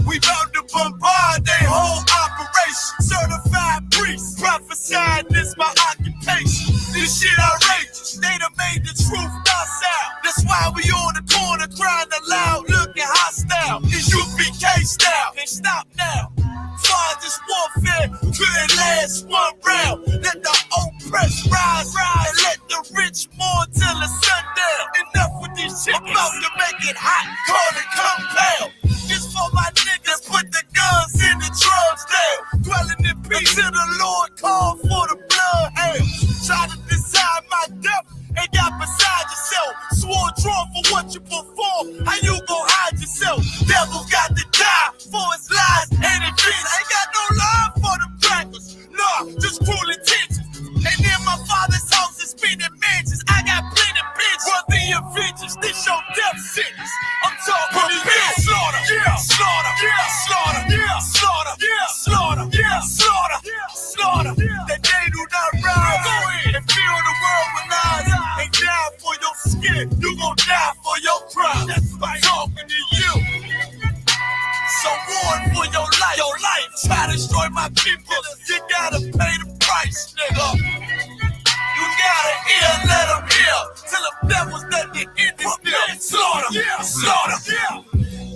We bout to bombard their whole operation. Certified priest, prophesying this my occupation. This shit outrageous, they done made the truth docile. That's why we on the corner crying aloud, looking hostile. ISUPK style, can't stop now. Find this warfare, couldn't last one round. Let the oppressed rise, and let the rich mourn till the sundown. Enough with this shit, about to make it hot, call it compound. This for my niggas, put the guns in the drugs down. Dwelling in peace till the Lord called for the bloodhounds. Try to decide my death and got beside yourself. Swore drawn for what you perform, how you gon' hide yourself? Devil's got to die for his lies and inventions. Ain't got no love for the crackers, nah, just cruel intentions. And in my father's house is spinning mansions. I got plenty bitches, worthy of vengeance. This your death sentence. I'm talking to you. Slaughter, yeah, slaughter, yeah, slaughter, yeah, slaughter, yeah, slaughter, yeah, slaughter, slaughter. That they do not rise. Go ahead and fill the world with lies. They die for your skin, you gon' die for your crime. That's right. Talking to you. So warn for your life. Your life. Try to destroy my people. You gotta pay the price, nigga. You gotta hear, let them hear. Till the devil's done the end is still. Slaughter, yeah, slaughter, yeah.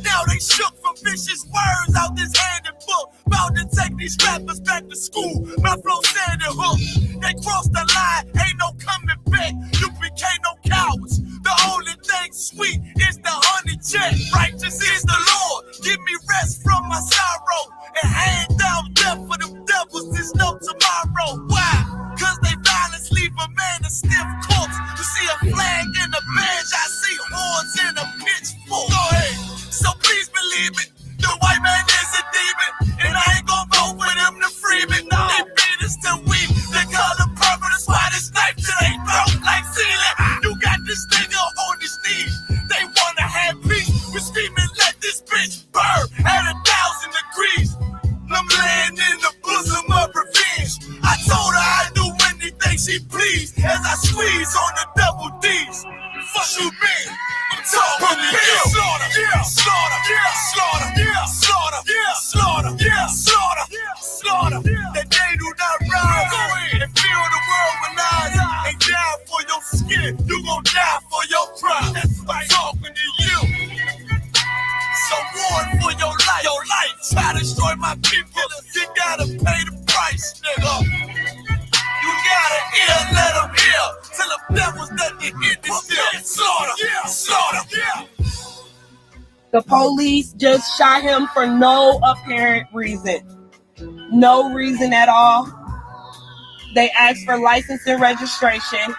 Now they shook from vicious words out this handbook. About to take these rappers back to school. My flow said it hook. They crossed the line, ain't no coming back. You became no cowards. The only thing sweet is the honey check. Righteous is the Lord. Give me rest from my sorrow. And hand down death for them devils. There's no tomorrow. Why? Cause they violence leave a man a stiff corpse. You see a flag in a bench, I see horns in a pitchfork. Go ahead. So please believe it, the white man is a demon, and I ain't gon' vote for them to free me. No. They beat us till we, they color purple, that's why this knife till they throat like ceiling. You got this nigga on his knees, they wanna have peace. We screaming, let this bitch burn at 1,000 degrees. I'm laying in the bosom of revenge. I told her I'd do anything she pleased as I squeeze on the double D's. Fuck you mean? I'm talking to you. Slaughter, yeah, slaughter, yeah, slaughter, yeah, slaughter, yeah, slaughter, yeah, slaughter, slaughter. That they do not rise. Go ahead and fill the world with lies. And die for your skin. You gon' die for your crime. That's right. I'm talking to you. So warn for your life. Your life. Try to destroy my people. You gotta pay the price, nigga. You gotta hear, let them hear. Till the devil's done the end is still. Slaughter, yeah, slaughter, yeah. The police just shot him for no apparent reason. No reason at all. They asked for license and registration.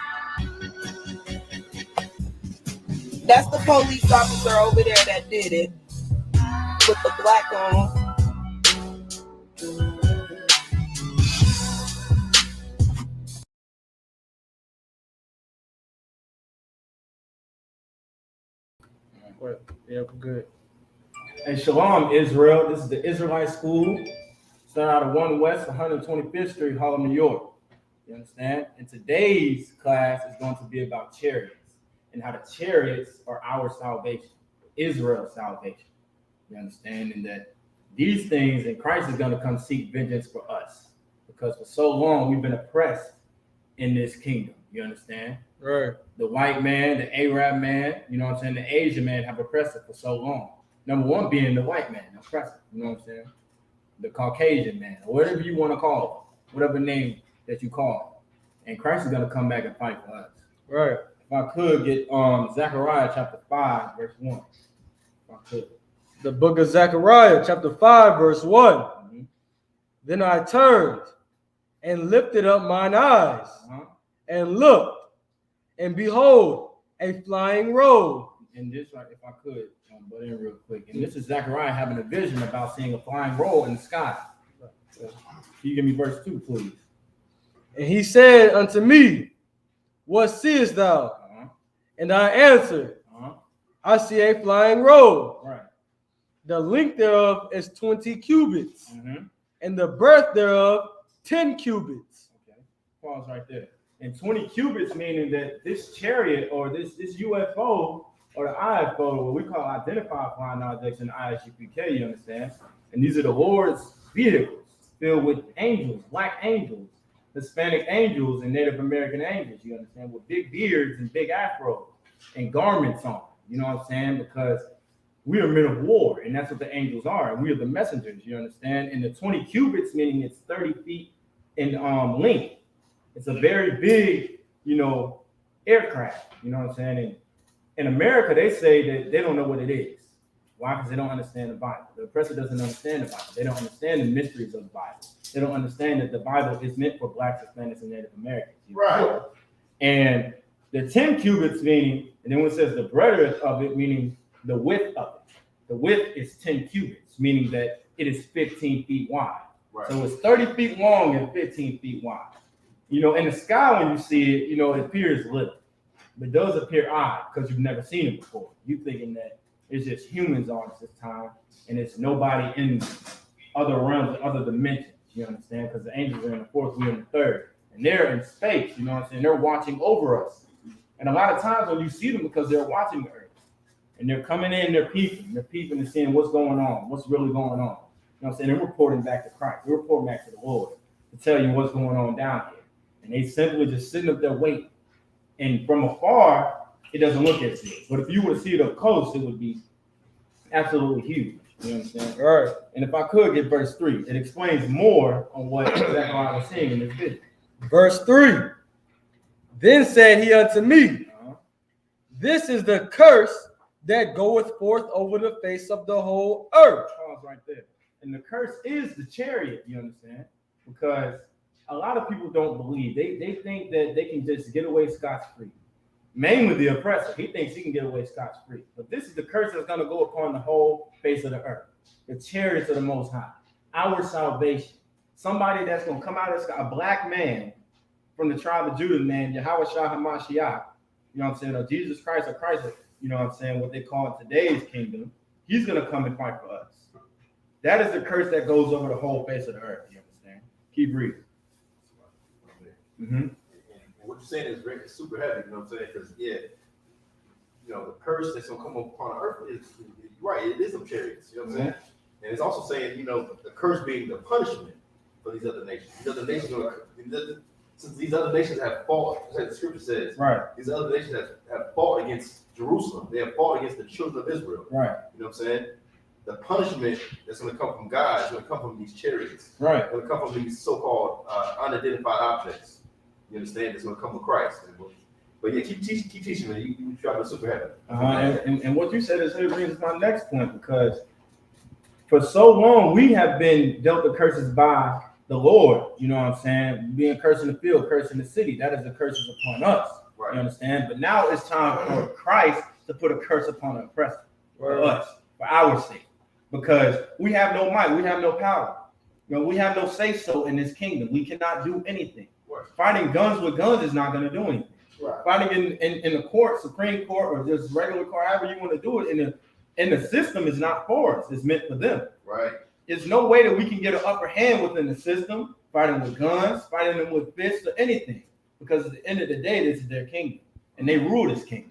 That's the police officer over there that did it. With the black on. Yeah, good. And Shalom, Israel. This is the Israelite School. Started out of 1 West 125th Street, Harlem, New York. You understand? And today's class is going to be about chariots and how the chariots are our salvation, Israel's salvation. You understand? And that these things, and Christ is going to come seek vengeance for us. Because for so long, we've been oppressed in this kingdom. You understand? Right. The white man, the Arab man, you know what I'm saying? The Asian man have oppressed us for so long. Number one being the white man, oppressor, you know what I'm saying? The Caucasian man, or whatever you want to call it, whatever name that you call it. And Christ is going to come back and fight for us. Right. If I could get Zechariah chapter 5, verse 1. If I could. The book of Zechariah, chapter 5, verse 1. Mm-hmm. Then I turned and lifted up mine eyes and looked, and behold, a flying robe. And this, if I could, butt in real quick. And this is Zechariah having a vision about seeing a flying robe in the sky. Can you give me verse 2, please? And he said unto me, what seest thou? And I answered, I see a flying robe. Right. The length thereof is 20 cubits, and the breadth thereof 10 cubits. Okay, pause right there. And 20 cubits meaning that this chariot or this UFO or the I photo, what we call identified flying objects in the ISUPK, you understand? And these are the Lord's vehicles filled with angels, black angels, Hispanic angels, and Native American angels, you understand, with big beards and big afros and garments on, you know what I'm saying? Because we are men of war, and that's what the angels are, and we are the messengers, you understand? And the 20 cubits, meaning it's 30 feet in length. It's a very big, aircraft, you know what I'm saying? And in America, they say that they don't know what it is. Why? Because they don't understand the Bible. The oppressor doesn't understand the Bible. They don't understand the mysteries of the Bible. They don't understand that the Bible is meant for blacks, Hispanics, and Native Americans. Right. And the 10 cubits meaning, and then when it says the breadth of it, meaning the width of it. The width is 10 cubits, meaning that it is 15 feet wide. Right. So it's 30 feet long and 15 feet wide. In the sky, when you see it, it appears little. But it does appear odd because you've never seen it before. You're thinking that it's just humans on this time, and it's nobody in other realms, other dimensions. You understand? Because the angels are in the fourth, we're in the third. And they're in space, you know what I'm saying? They're watching over us. And a lot of times when you see them, because they're watching the earth, and they're coming in, they're peeping and seeing what's going on, what's really going on. You know what I'm saying? They're reporting back to Christ. They're reporting back to the Lord to tell you what's going on down here. And they simply just sitting up there waiting. And from afar, it doesn't look as big. But if you were to see it up close, it would be absolutely huge. You understand? All right. And if I could get verse 3, it explains more on what Zechariah was saying in this vision. Verse 3. Then said he unto me, this is the curse that goeth forth over the face of the whole earth. Pause right there. And the curse is the chariot, you understand? Because a lot of people don't believe. They think that they can just get away scot-free. Mainly the oppressor. He thinks he can get away scot-free. But this is the curse that's going to go upon the whole face of the earth. The chariots of the Most High. Our salvation. Somebody that's going to come out of the sky, a black man from the tribe of Judah, man, Yahweh Shah HaMashiach, you know what I'm saying, or Jesus Christ, or Christ, you know what I'm saying, what they call today's kingdom. He's going to come and fight for us. That is the curse that goes over the whole face of the earth, you understand? Keep reading. Mm-hmm. And what you're saying is super heavy, you know what I'm saying? Because, the curse that's going to come upon the earth is right. It is some chariots, you know what I'm saying? And it's also saying, the curse being the punishment for these other nations. These other nations, since these other nations have fought, as the scripture says, right. These other nations have fought against Jerusalem. They have fought against the children of Israel. Right. You know what I'm saying? The punishment that's going to come from God is going to come from these chariots. Right. It's going to come from these so-called unidentified objects. You understand? It's going to come from Christ. But yeah, keep teaching me. You driving super heavy. And what you said is brings my next point, because for so long we have been dealt the curses by the Lord. You know what I'm saying? Being cursed in the field, cursed in the city. That is the curses upon us. Right. You understand? But now it's time for Christ to put a curse upon the oppressor for us, for our sake. Because we have no might, we have no power. We have no say-so in this kingdom. We cannot do anything. Right. Fighting guns with guns is not going to do anything. Right. Fighting in the court, Supreme Court, or just regular court, however you want to do it, in the system is not for us. It's meant for them. Right. There's no way that we can get an upper hand within the system, fighting with guns, fighting them with fists, or anything. Because at the end of the day, this is their kingdom. And they rule this kingdom.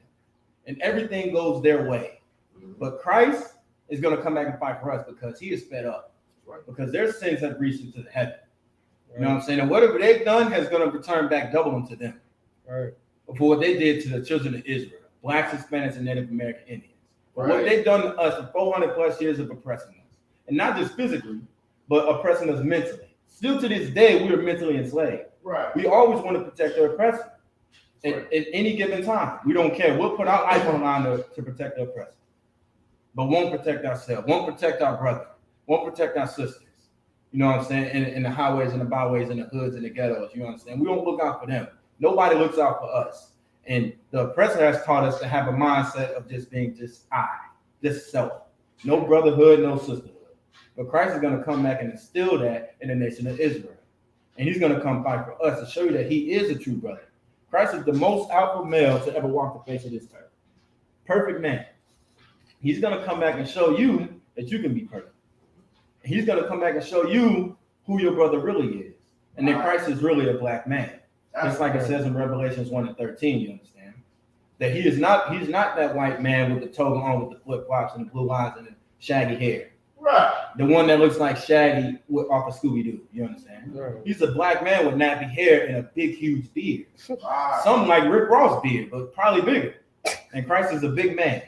And everything goes their way. Mm-hmm. But Christ is going to come back and fight for us because he is fed up. Right. Because their sins have reached into the heaven. Right. You know what I'm saying? And whatever they've done has going to return back double unto them. Right. For what they did to the children of Israel, blacks, Hispanics, and Native American Indians. For what they've done to us for 400 plus years of oppressing us. And not just physically, but oppressing us mentally. Still to this day, we are mentally enslaved. Right. We always want to protect the oppressor. At any given time. We don't care. We'll put our life on the line to protect the oppressor. But won't protect ourselves, won't protect our brother, won't protect our sisters. You know what I'm saying? In the highways and the byways and the hoods and the ghettos, you understand? We don't look out for them. Nobody looks out for us. And the oppressor has taught us to have a mindset of just being just self. No brotherhood, no sisterhood. But Christ is going to come back and instill that in the nation of Israel. And he's going to come fight for us to show you that he is a true brother. Christ is the most alpha male to ever walk the face of this earth. Perfect man. He's going to come back and show you that you can be perfect. He's going to come back and show you who your brother really is. And that Christ is really a black man. Just like it says in Revelations 1:13, you understand? that he's not that white man with the toga on with the flip flops and the blue eyes and the shaggy hair. Right. The one that looks like Shaggy off of Scooby Doo. You understand? Right. He's a black man with nappy hair and a big, huge beard. Right. Something like Rick Ross beard, but probably bigger. And Christ is a big man,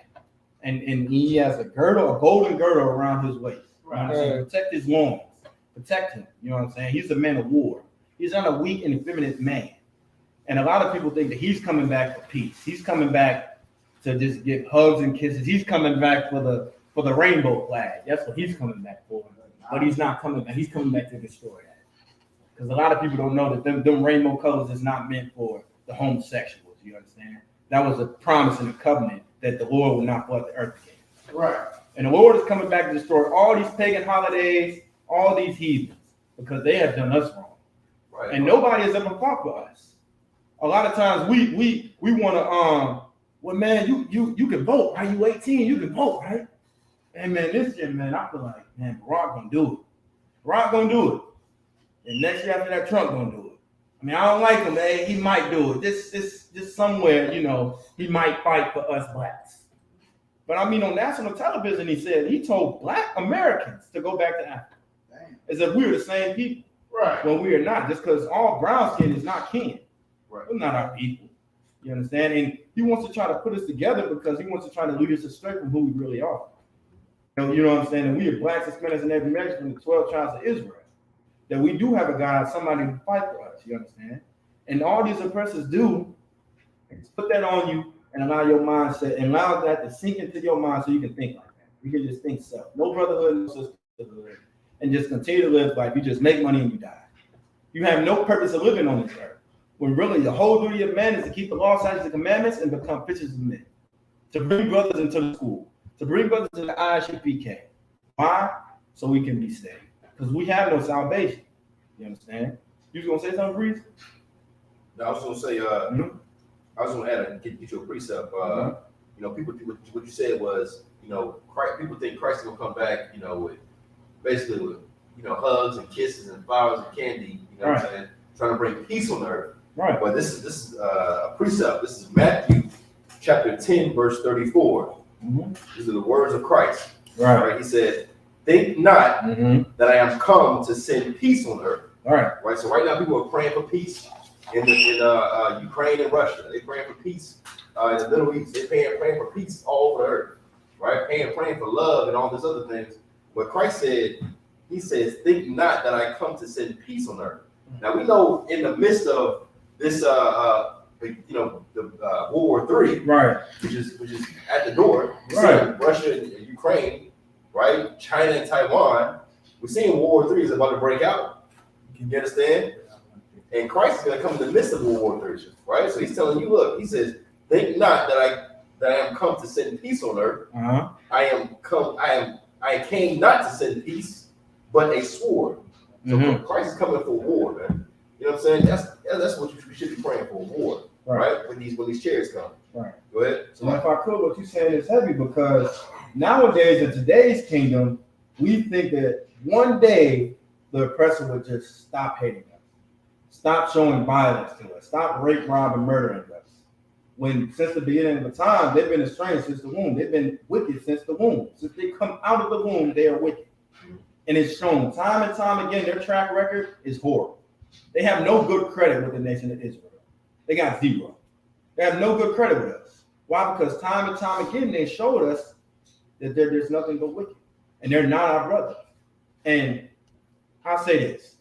and he has a golden girdle around his waist. Right. Protect his loins, protect him. You know what I'm saying? He's a man of war. He's not a weak and effeminate man. And a lot of people think that he's coming back for peace. He's coming back to just give hugs and kisses. He's coming back for the rainbow flag. That's what he's coming back for. But he's not coming back. He's coming back to destroy that. Because a lot of people don't know that them rainbow colors is not meant for the homosexuals. You understand? That was a promise and a covenant that the Lord will not flood the earth again. Right. And the Lord is coming back to destroy all these pagan holidays, all these heathens, because they have done us wrong. Right. And nobody has ever fought for us. A lot of times we want to well, man, you can vote, right? You 18, you can vote, right? And man, this year, man, I feel like, man, Barack gonna do it. Barack gonna do it. And next year after that, Trump gonna do it. I mean, I don't like him, man. He might do it. Just somewhere, you know, he might fight for us blacks. But I mean, on national television, he told black Americans to go back to Africa. Damn. As if we were the same people. Right. When we are not, just because all brown skin is not kin. Right. We're not our people. You understand? And he wants to try to put us together because he wants to try to lead us astray from who we really are. You know what I'm saying? And we are blacks, Hispanics, and every Mexican from the 12 tribes of Israel. That we do have a God, somebody to fight for us. You understand? And all these oppressors do is put that on you and allow your mindset and allow that to sink into your mind so you can think like that. You can just think self. No brotherhood, no sisterhood, and just continue to live life. You just make money and you die. You have no purpose of living on this earth. When really the whole duty of man is to keep the law, statutes, and commandments and become fishers of men. To bring brothers into the school. To bring brothers to the ISUPK. Why? So we can be saved. Because we have no salvation. You understand? You was gonna say something, Breeze? No, I was gonna say, I was gonna add get you a precept. You know, people what you said was, you know, people think Christ is gonna come back, you know, with basically hugs and kisses and flowers and candy, you know what I'm saying? Trying to bring peace on the earth. Right. But this is a precept. This is Matthew chapter 10, verse 34. Mm-hmm. These are the words of Christ. Right. He said, "Think not that I am come to send peace on earth." All right. Right. So right now people are praying for peace in Ukraine and Russia. They're praying for peace in the Middle East. They're praying for peace all over the earth. Right. Praying for love and all these other things. But Christ said, he says, "Think not that I come to send peace on earth." Now we know in the midst of this, the World War III, right, which is at the door. Right. Russia and Ukraine, right? China and Taiwan. We're seeing World War III is about to break out. You understand? And Christ is going to come in the midst of World War III, right? So he's telling you, look, he says, "Think not that I am come to send peace on earth. I came not to send peace, but a sword." So Christ is coming for war, man. You know what I'm saying? That's what we should be praying for, war, right? When these chariots come. Right. Go ahead. So if I could, what you're saying is heavy because nowadays in today's kingdom, we think that one day the oppressor would just stop hating us, stop showing violence to us, stop rape, rob, and murdering us. When since the beginning of the time, they've been estranged since the womb. They've been wicked since the womb. Since they come out of the womb, they are wicked. And it's shown time and time again, their track record is horrible. They have no good credit with the nation of Israel. They got zero. They have no good credit with us. Why? Because time and time again, they showed us that there's nothing but wicked. And they're not our brothers. And I'll say this.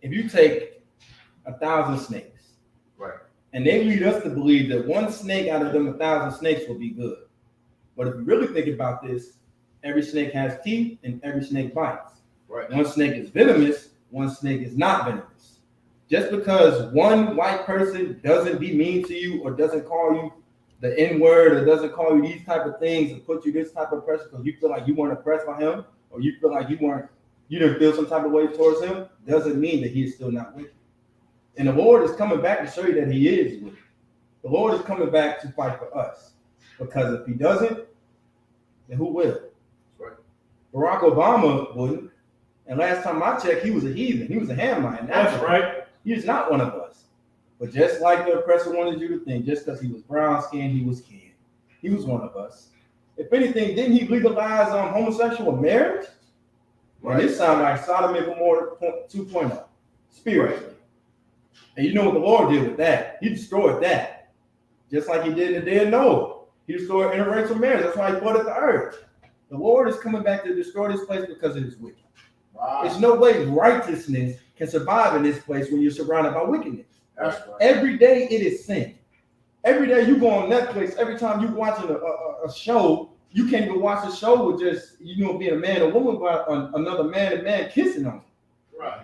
If you take 1,000 snakes, right, and they lead us to believe that one snake out of them 1,000 snakes will be good. But if you really think about this, every snake has teeth and every snake bites. Right. One snake is venomous, one snake is not venomous. Just because one white person doesn't be mean to you or doesn't call you the N-word or doesn't call you these type of things and put you this type of pressure because you feel like you weren't oppressed by him or you feel like you didn't feel some type of way towards him, doesn't mean that he is still not wicked. And the Lord is coming back to show you that he is wicked. The Lord is coming back to fight for us. Because if he doesn't, then who will? Right. Barack Obama wouldn't. And last time I checked, he was a heathen. He was a Hamite. That's right. He is not one of us. But just like the oppressor wanted you to think, just because he was brown skinned, he was kin. He was one of us. If anything, didn't he legalize homosexual marriage? Right. And it sounds like Sodom and Gomorrah 2.0, spiritually. Right. And you know what the Lord did with that? He destroyed that. Just like he did in the day of Noah. He destroyed interracial marriage. That's why he flooded the earth. The Lord is coming back to destroy this place because it is wicked. Wow. There's no way righteousness can survive in this place when you're surrounded by wickedness. That's right. Every day it is sin. Every day you go on Netflix, every time you're watching a show, you can't even watch a show with just, being a man or woman, but another man and man kissing on you. Right.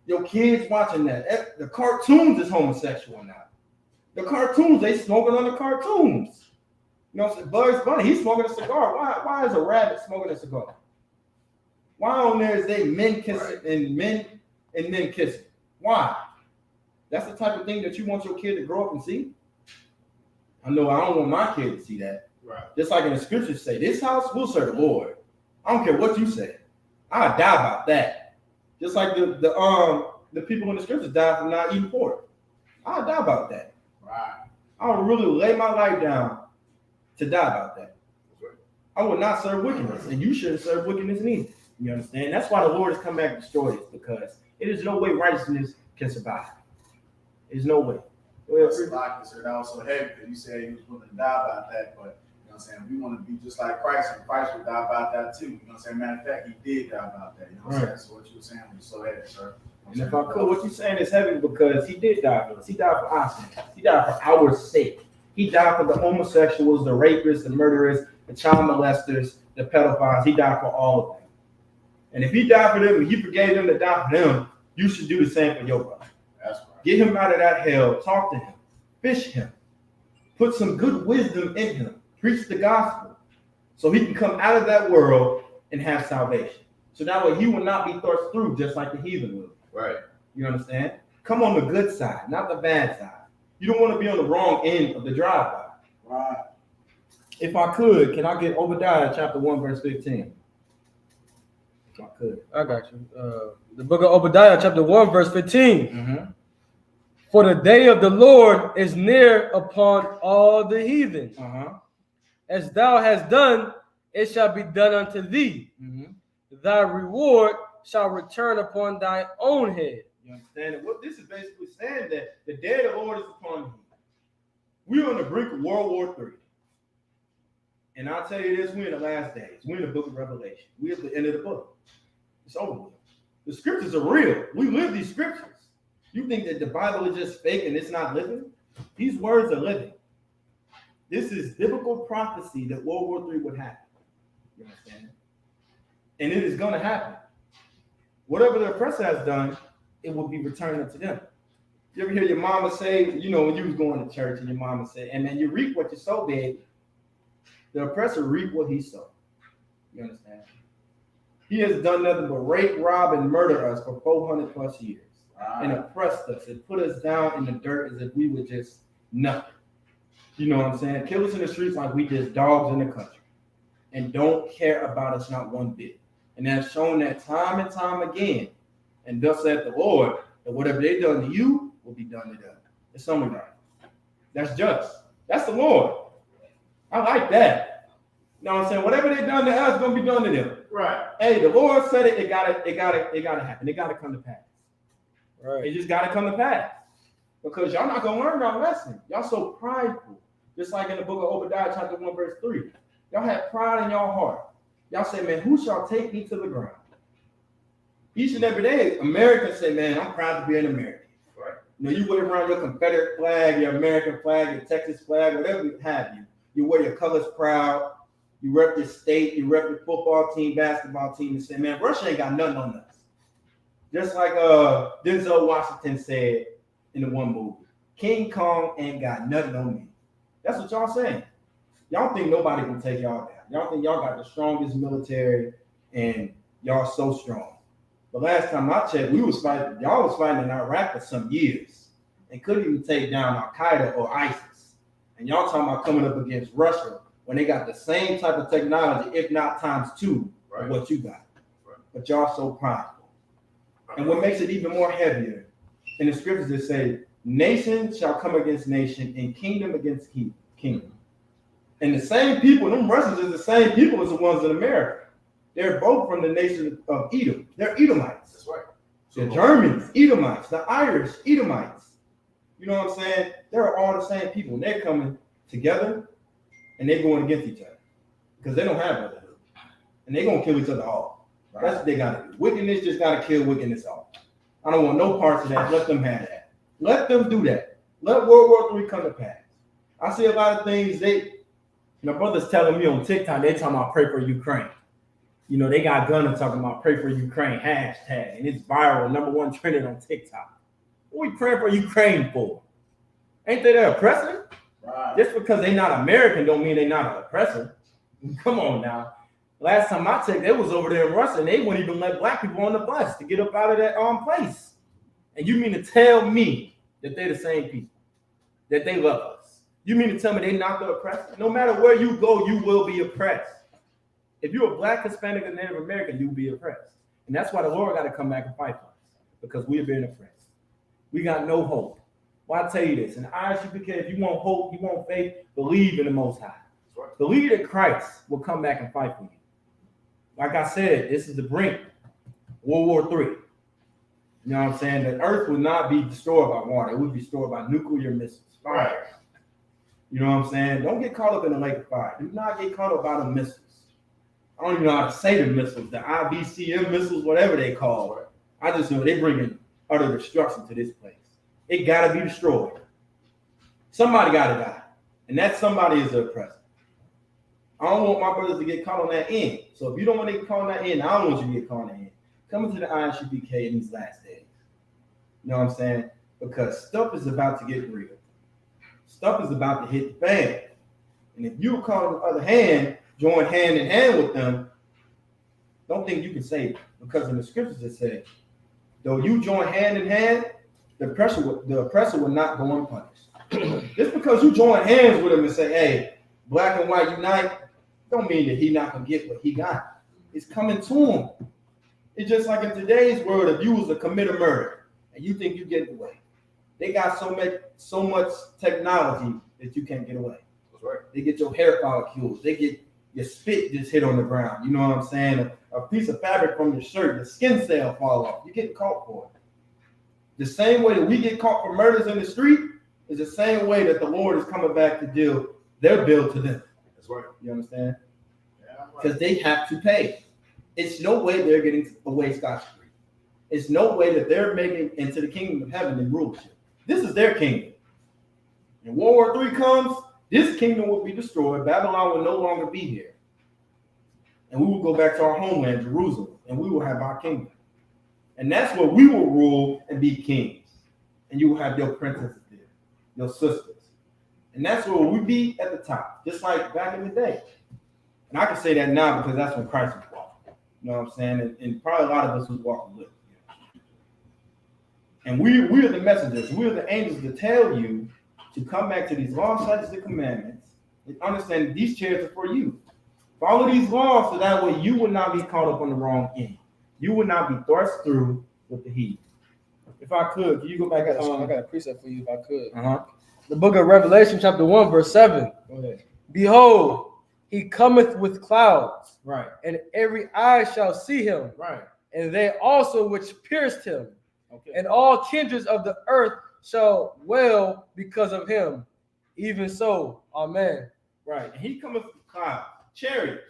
Your kids watching that. The cartoons is homosexual now. The cartoons, they smoking on the cartoons. Bugs Bunny, he's smoking a cigar. Why is a rabbit smoking a cigar? Why on there is they men kissing and men kissing? Why? That's the type of thing that you want your kid to grow up and see. I know I don't want my kid to see that. Right. Just like in the scriptures say, this house will serve the Lord. I don't care what you say. I'll die about that. Just like the people in the scriptures died for not eating pork. I'll die about that. Right. I'll really lay my life down to die about that. Right. I will not serve wickedness, and you shouldn't serve wickedness neither. You understand? That's why the Lord has come back to destroy this, because it is no way righteousness can survive. There's no way. That's a lot, sir. That was so heavy because you said he was willing to die about that, but you know what I'm saying? We want to be just like Christ, and Christ would die about that too. You know what I'm saying? Matter of fact, he did die about that. You know what I'm saying? So what you were saying was so heavy, sir. And if I could, what you're saying is heavy because he did die for us. He died for our sins. He died for our sake. He died for the homosexuals, the rapists, the murderers, the child molesters, the pedophiles. He died for all of them. And if he died for them and he forgave them to die for them, you should do the same for your brother. That's right. Get him out of that hell. Talk to him. Fish him. Put some good wisdom in him. Preach the gospel so he can come out of that world and have salvation. So that way he will not be thrust through just like the heathen will. Right. You understand? Come on the good side, not the bad side. You don't want to be on the wrong end of the drive-by. Right. If I could, can I get Obadiah chapter 1, verse 15? If I could. I got you. The book of Obadiah chapter 1, verse 15. Mm-hmm. For the day of the Lord is near upon all the heathen. Uh-huh. As thou hast done, it shall be done unto thee. Mm-hmm. Thy reward shall return upon thy own head. You understand it? What this is basically saying that the day of the Lord is upon you. We're on the brink of World War III. And I'll tell you this, we're in the last days. We're in the book of Revelation. We're at the end of the book. It's over with. The scriptures are real. We live these scriptures. You think that the Bible is just fake and it's not living? These words are living. This is biblical prophecy that World War III would happen. You understand? And it is going to happen. Whatever the oppressor has done, it will be returned unto them. You ever hear your mama say, when you was going to church and your mama said, and man, you reap what you sow, baby. The oppressor reap what he sowed. You understand? He has done nothing but rape, rob, and murder us for 400 plus years. And oppressed us and put us down in the dirt as if we were just nothing. You know what I'm saying? Kill us in the streets like we just dogs in the country. And don't care about us not one bit. And that's shown that time and time again. And thus saith the Lord, that whatever they done to you will be done to them. It's something right. That's just. That's the Lord. I like that. You know what I'm saying? Whatever they done to us is gonna be done to them. Right. Hey, the Lord said it, it gotta happen. It gotta come to pass. Right. It just gotta come to pass. Because y'all not gonna learn our lesson. Y'all so prideful. Just like in the book of Obadiah, chapter 1, verse 3. Y'all have pride in y'all heart. Y'all say, man, who shall take me to the ground? Each and every day, Americans say, man, I'm proud to be an American. Right. You wear around your Confederate flag, your American flag, your Texas flag, whatever you have you. You wear your colors proud. You rep your state. You rep your football team, basketball team, and say, man, Russia ain't got nothing on us. Just like Denzel Washington said in the one movie, King Kong ain't got nothing on me. That's what y'all saying. Y'all think nobody can take y'all down. Y'all think y'all got the strongest military and y'all so strong. But last time I checked, y'all was fighting in Iraq for some years and couldn't even take down Al-Qaeda or ISIS. And y'all talking about coming up against Russia when they got the same type of technology, if not times 2 of what you got. Right. But y'all so prideful. And what makes it even more heavier, in the scriptures that say, Nation shall come against nation, and kingdom against kingdom. And the same people, them Russians are the same people as the ones in America. They're both from the nation of Edom. They're Edomites. That's right. The Germans, Edomites. The Irish, Edomites. You know what I'm saying? They're all the same people. They're coming together, and they're going against each other because they don't have brotherhood, and they're gonna kill each other all. Right. That's what they gotta do. Wickedness just gotta kill wickedness all. I don't want no parts of that. Let them have that. Let them do that. Let World War III come to pass. I see a lot of things. My brother's telling me on TikTok, they talking about pray for Ukraine. You know, they got Gunner talking about pray for Ukraine hashtag, and it's viral, #1 trending on TikTok. What we praying for Ukraine for? Ain't they their oppressor? Right. Just because they not American don't mean they not an oppressor. Come on now. Last time I checked, they was over there in Russia, and they wouldn't even let black people on the bus to get up out of that place. And you mean to tell me that they're the same people, that they love us? You mean to tell me they not the oppressor? No matter where you go, you will be oppressed. If you're a black, Hispanic, or Native American, you'll be oppressed. And that's why the Lord got to come back and fight for us, because we're being oppressed. We got no hope. Well, I tell you this, in ISUPK, if you want hope, you want faith, believe in the Most High. Right. Believe that Christ will come back and fight for you. Like I said, this is the brink, World War III. You know what I'm saying? The earth would not be destroyed by water. It would be destroyed by nuclear missiles. Fire. You know what I'm saying? Don't get caught up in the lake of fire. Do not get caught up by the missiles. I don't even know how to say the missiles, the IBCM missiles, whatever they call it. I just know they're bringing utter destruction to this place. It got to be destroyed. Somebody got to die. And that somebody is the oppressor. I don't want my brothers to get caught on that end. So if you don't want to get caught on that end, I don't want you to get caught on that end. Come into the ISUPK in these last days. You know what I'm saying? Because stuff is about to get real. Stuff is about to hit the fan. And if you caught on the other hand, join hand in hand with them, don't think you can save them. Because in the scriptures it says, though you join hand in hand, the oppressor will not go unpunished. Just because you join hands with him and say, hey, black and white unite, don't mean that he not gonna get what he got. It's coming to him. It's just like in today's world, if you was to commit a murder and you think you get away, they got so much technology that you can't get away. That's right. They get your hair follicles, they get your spit just hit on the ground. You know what I'm saying? A piece of fabric from your shirt, the skin cell fall off. You get caught for it. The same way that we get caught for murders in the street is the same way that the Lord is coming back to deal their bill to them. That's right. You understand? Because they have to pay. It's no way they're getting away scot-free. It's no way that they're making into the kingdom of heaven in rulership. This is their kingdom. When World War III comes, this kingdom will be destroyed. Babylon will no longer be here. And we will go back to our homeland, Jerusalem, and we will have our kingdom. And that's where we will rule and be kings. And you will have your princesses there, your sisters. And that's where we be at the top, just like back in the day. And I can say that now because that's when Christ was walking. You know what I'm saying? And probably a lot of us was walking with him. And we are the messengers. We are the angels to tell you to come back to these laws, statutes, and commandments and understand that these chairs are for you. Follow these laws so that way you will not be caught up on the wrong end. You will not be thrust through with the heat. If I could, can you go back? I got a precept for you if I could. The book of Revelation, chapter 1, verse 7. Go ahead. Behold, he cometh with clouds, right, and every eye shall see him, right, and they also which pierced him, okay, and all kindreds of the earth shall wail because of him. Even so, amen. Right, and he cometh with clouds, chariots.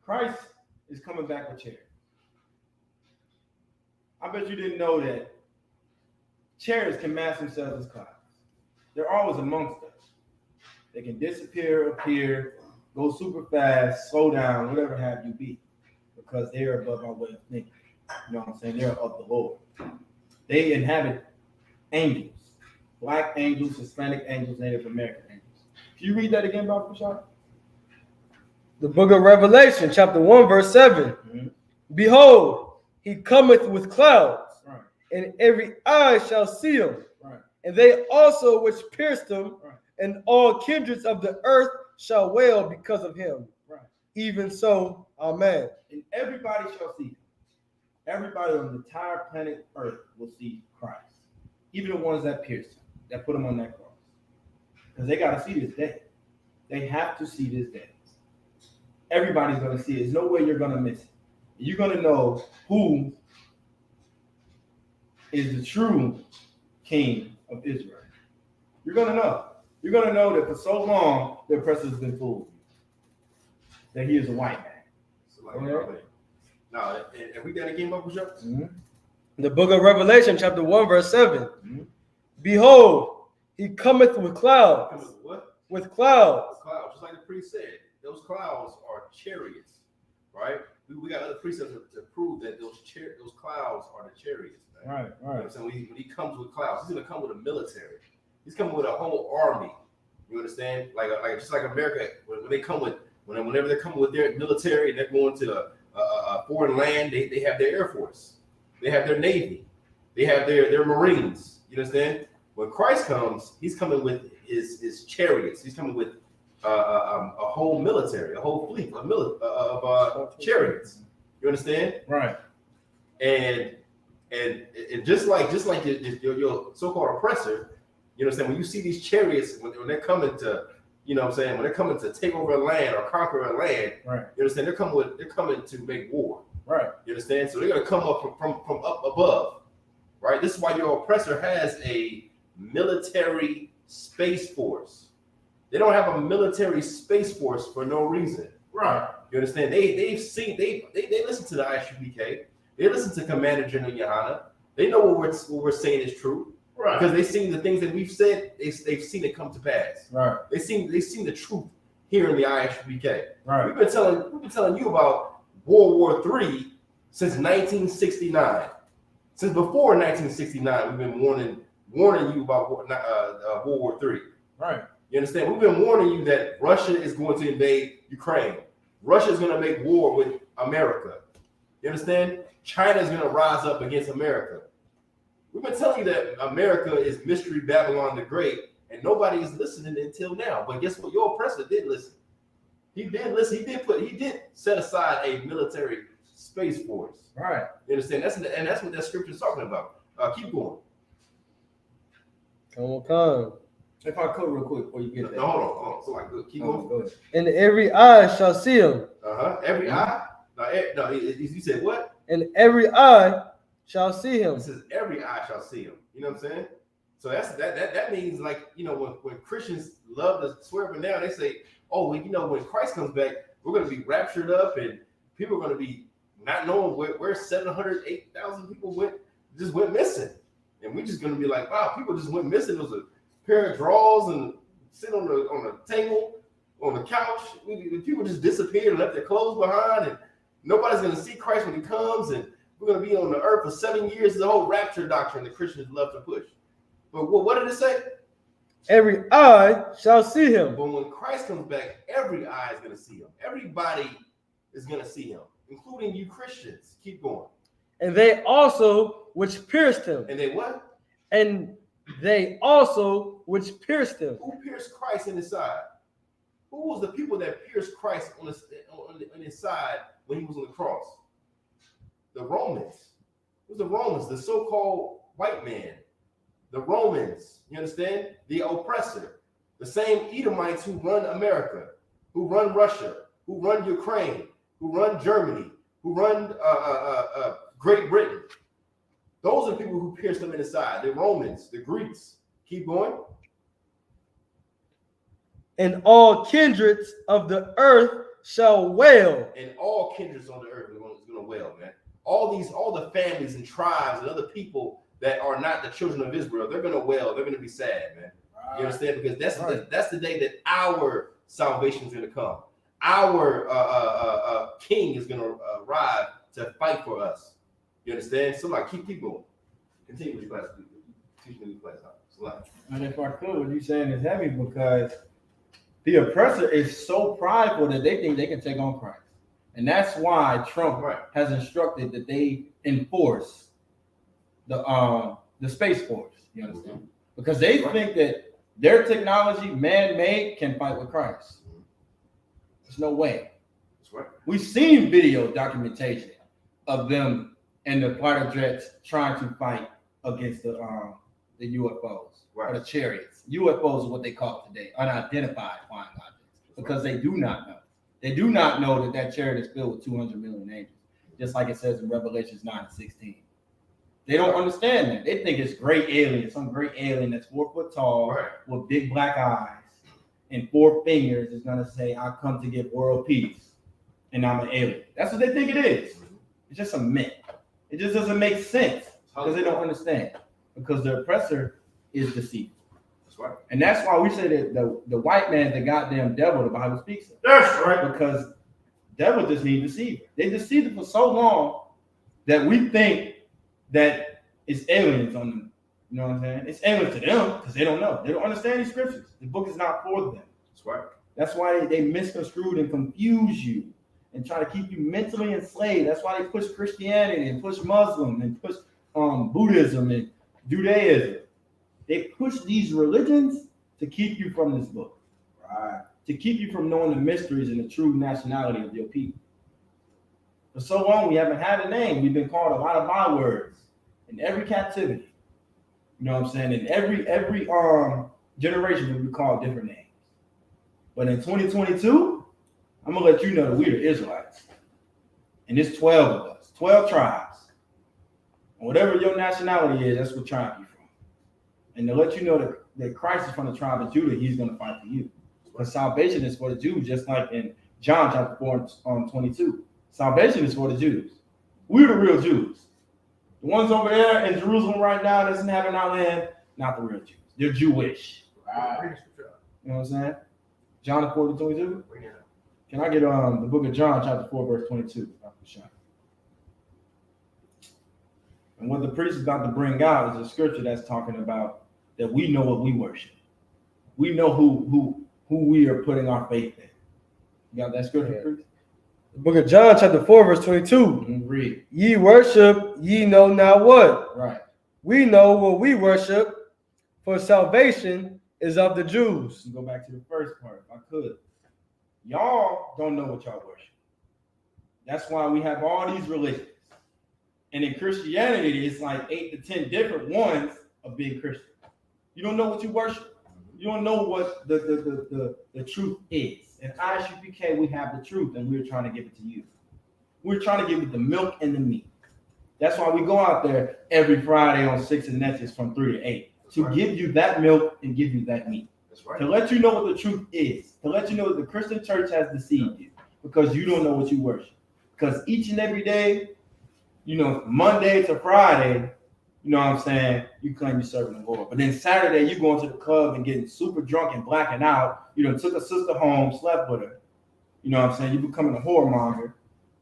Christ is coming back with chariots. I bet you didn't know that chariots can mask themselves as clouds. They're always amongst us. They can disappear, appear, go super fast, slow down, whatever have you be, because they are above our way of thinking. You know what I'm saying? They're of the Lord. They inhabit angels, black angels, Hispanic angels, Native American angels. Can you read that again, Dr. Bashar? The book of Revelation, chapter 1, verse 7. Mm-hmm. Behold, he cometh with clouds, right, and every eye shall see him, right, and they also which pierced him, right, and all kindreds of the earth shall wail because of him. Right. Even so, amen. And everybody shall see him. Everybody on the entire planet Earth will see Christ. even the ones that pierced him, that put him on that cross. Because they got to see this day. They have to see this day. Everybody's going to see it. There's no way you're going to miss it. You're going to know who is the true king of Israel. You're going to know. You're going to know that for so long, the oppressor's been fooled. That he is a white man. So like, now, and we got a game up with you? Mm-hmm. The book of Revelation, chapter 1, verse 7. Mm-hmm. Behold, he cometh with clouds. What? With clouds. Clouds, just like the priest said. Those clouds are chariots, right? We got other precepts to prove that those clouds are the chariots, man. Right. You know what I'm saying? When he comes with clouds, he's going to come with a military. He's coming with a whole army. You understand? Like just like America, when they come with, whenever they're coming with their military and they're going to a foreign land, they have their Air Force. They have their Navy. They have their Marines. You understand? When Christ comes, he's coming with his chariots. He's coming with a whole military, a whole fleet of chariots. You understand? Right. And just like your so-called oppressor, you understand? When you see these chariots, when they're coming to, you know what I'm saying, when they're coming to take over a land or conquer a land, right? You understand? They're coming to make war, right? You understand? So they're gonna come up from up above, right? This is why your oppressor has a military space force. They don't have a military space force for no reason, right? You understand? They listen to the ISUPK. They listen to Commander General Yohana. They know what we're saying is true. Right. Because they've seen the things that we've said, they've seen it come to pass. Right. They've seen the truth here in the ISUPK. Right. We've been telling you about World War III since 1969. Since before 1969, we've been warning you about World War III. Right. You understand? We've been warning you that Russia is going to invade Ukraine. Russia is going to make war with America. You understand? China is going to rise up against America. We've been telling you that America is Mystery Babylon the Great, and nobody is listening until now. But guess what? Your oppressor did listen. He did listen. He did set aside a military space force. Right. You understand? That's what that scripture is talking about. Keep going. Come. If I could real quick before you get there. No, hold on. So like, keep going. Go ahead. And every eye shall see him. Every eye? No, you said what? And every eye shall see him. It says every eye shall see him. You know what I'm saying? So that means, like, you know, when Christians love to swear up and down, they say, oh, well, you know, when Christ comes back, we're going to be raptured up and people are going to be not knowing where 708,000 people went missing. And we're just going to be like, wow, people just went missing. There was a pair of drawers and sit on the table, on the couch. People just disappeared and left their clothes behind, and nobody's going to see Christ when he comes, and we're going to be on the earth for 7 years. The whole rapture doctrine that Christians love to push. But what did it say? Every eye shall see him. But when Christ comes back, every eye is going to see him. Everybody is going to see him, including you Christians. Keep going. And they also which pierced him. And they what? And they also which pierced him. Who pierced Christ in his side? Who was the people that pierced Christ on his side when he was on the cross? The Romans. It was the Romans, the so-called white man. The Romans, you understand? The oppressor. The same Edomites who run America, who run Russia, who run Ukraine, who run Germany, who run Great Britain. Those are the people who pierced them in the side. The Romans, the Greeks. Keep going. And all kindreds of the earth shall wail. And all kindreds on the earth is going to wail, man. All the families and tribes and other people that are not the children of Israel, they're going to wail. They're going to be sad, man. Right. You understand? Because that's the day that our salvation is going to come. Our king is going to arrive to fight for us. You understand? So like, keep going. Continue with your class. Teach me your class. And if I could, what you're saying is heavy because the oppressor is so prideful that they think they can take on Christ. And that's why Trump has instructed that they enforce the space force. You understand? Mm-hmm. Because they think that their technology, man-made, can fight with Christ. Mm-hmm. There's no way. That's right. We've seen video documentation of them and the fighter jets trying to fight against the the UFOs Right. or the chariots. UFOs are what they call it today, unidentified flying objects, because they do not know. They do not know that that chariot is filled with 200 million angels, just like it says in Revelations 9:16. They don't understand that. They think it's great alien, some great alien that's 4 foot tall Right. with big black eyes and 4 fingers is gonna say, "I come to give world peace, and I'm an alien." That's what they think it is. It's just a myth. It just doesn't make sense because they don't understand. Because the oppressor is deceitful. That's right. And that's why we say that the white man is the goddamn devil the Bible speaks of. That's right. Because devil just need deceiver. They deceived it for so long that we think that it's aliens on them. You know what I'm saying? It's aliens to them because they don't know. They don't understand these scriptures. The book is not for them. That's right. That's why they misconstrued and confuse you and try to keep you mentally enslaved. That's why they push Christianity and push Muslim and push Buddhism and Judaism. They push these religions to keep you from this book. Right. To keep you from knowing the mysteries and the true nationality of your people. For so long, we haven't had a name. We've been called a lot of bywords in every captivity. You know what I'm saying? In every generation, we've been called different names. But in 2022, I'm gonna let you know that we're the Israelites, and it's 12 of us, 12 tribes. And whatever your nationality is, that's what tribe you're from. And to let you know that Christ is from the tribe of Judah, he's gonna fight for you. Because salvation is for the Jews, just like in John chapter 4, 22. Salvation is for the Jews. We're the real Jews. The ones over there in Jerusalem right now that's inhabiting our land, not the real Jews. They're Jewish. Right. You know what I'm saying? John 4 to 22. Bring it up. Can I get the book of John chapter 4, verse 22? And what the priest is about to bring out is a scripture that's talking about that we know what we worship. We know who we are putting our faith in. You got that scripture, priest? The book of John, chapter 4, verse 22. Read. Ye worship, ye know not what. Right. We know what we worship, for salvation is of the Jews. Let's go back to the first part, if I could. Y'all don't know what y'all worship. That's why we have all these religions. And in Christianity, it's like 8 to 10 different ones of being Christian. You don't know what you worship. You don't know what the truth is. In ISUPK, we have the truth, and we're trying to give it to you. We're trying to give it the milk and the meat. That's why we go out there every Friday on 6 and Nexus from 3 to 8 to give you that milk and give you that meat. That's right. To let you know what the truth is. To let you know that the Christian church has deceived you because you don't know what you worship. Because each and every day, you know, Monday to Friday, you know what I'm saying, you claim you're serving the Lord. But then Saturday, you going to the club and getting super drunk and blacking out. You done took a sister home, slept with her. You know what I'm saying? You becoming a whoremonger,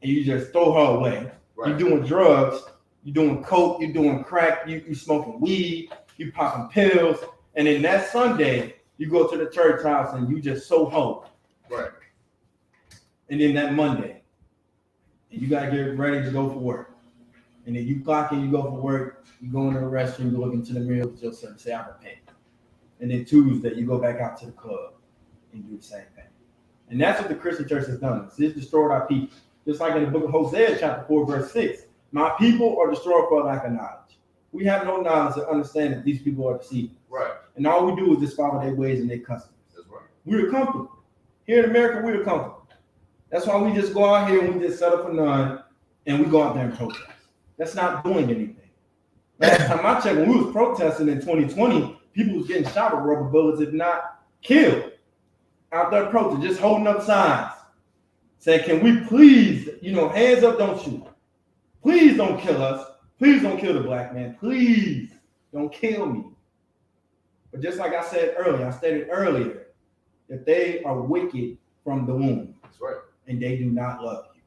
and you just throw her away. Right. You're doing drugs. You're doing coke. You're doing crack. You smoking weed. You popping pills. And then that Sunday, you go to the church house and you just so hope. Right. And then that Monday, you got to get ready to go for work. And then you clock in, you go for work, you go into the restroom, you look into the mirror with yourself and say, I repent. And then Tuesday, you go back out to the club and do the same thing. And that's what the Christian church has done. It's destroyed our people. Just like in the book of Hosea, chapter 4, verse 6. My people are destroyed for lack of knowledge. We have no knowledge to understand that these people are deceived. Right. And all we do is just follow their ways and their customs. That's right. We're comfortable. Here in America, we're comfortable. That's why we just go out here and we just settle for none and we go out there and protest. That's not doing anything. Last time I checked, when we was protesting in 2020, people was getting shot with rubber bullets, if not killed, out there protesting, just holding up signs, saying, can we please, hands up, don't shoot. Please don't kill us. Please don't kill the black man. Please don't kill me. But just like I stated earlier, that they are wicked from the womb. That's right. And they do not love you.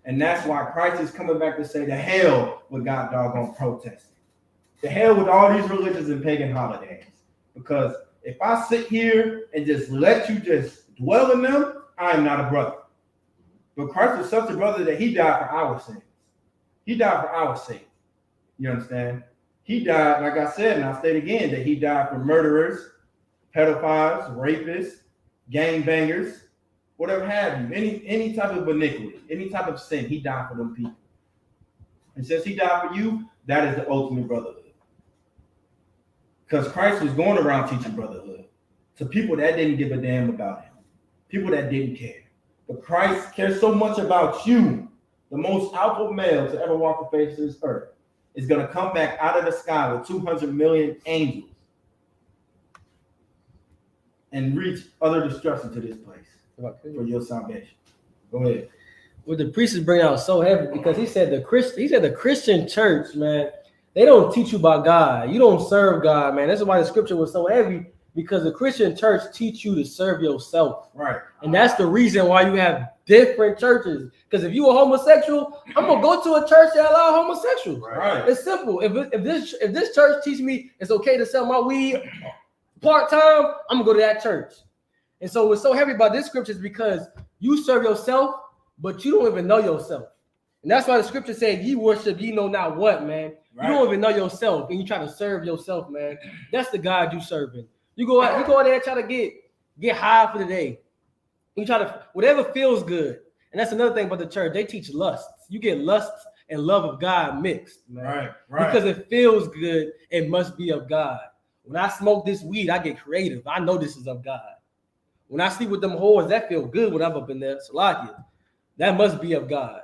And that's why Christ is coming back to say, to hell with God doggone protesting. To hell with all these religions and pagan holidays. Because if I sit here and just let you just dwell in them, I am not a brother. But Christ was such a brother that he died for our sins. He died for our sake. You understand? He died, like I said, and I'll state again, that he died for murderers, pedophiles, rapists, gangbangers, whatever have you, any type of iniquity, any type of sin, he died for them people. And since he died for you, that is the ultimate brotherhood. Because Christ was going around teaching brotherhood to people that didn't give a damn about him, people that didn't care. But Christ cares so much about you. The most alpha male to ever walk the face of this earth is going to come back out of the sky with 200 million angels and reach utter destruction to this place for your salvation. Go ahead. What the priest is bringing out so heavy, because he said the Christian church, man, they don't teach you about God. You don't serve God, man. That's why the scripture was so heavy, because the Christian church teach you to serve yourself. Right. And that's the reason why you have different churches. Because if you a homosexual, I'm gonna go to a church that allow homosexuals. Right. It's simple. If this church teach me it's okay to sell my weed part-time, I'm gonna go to that church. And so what's so heavy about this scripture is because you serve yourself, but you don't even know yourself. And that's why the scripture said, ye worship, ye know not what, man. Right. You don't even know yourself, and you try to serve yourself, man. That's the God you serving. You go out there and try to get high for the day. You try to, whatever feels good. And that's another thing about the church. They teach lust. You get lust and love of God mixed, man. Right. Because it feels good, it must be of God. When I smoke this weed, I get creative. I know this is of God. When I sleep with them whores, that feel good when I'm up in there. Salakia. That must be of God.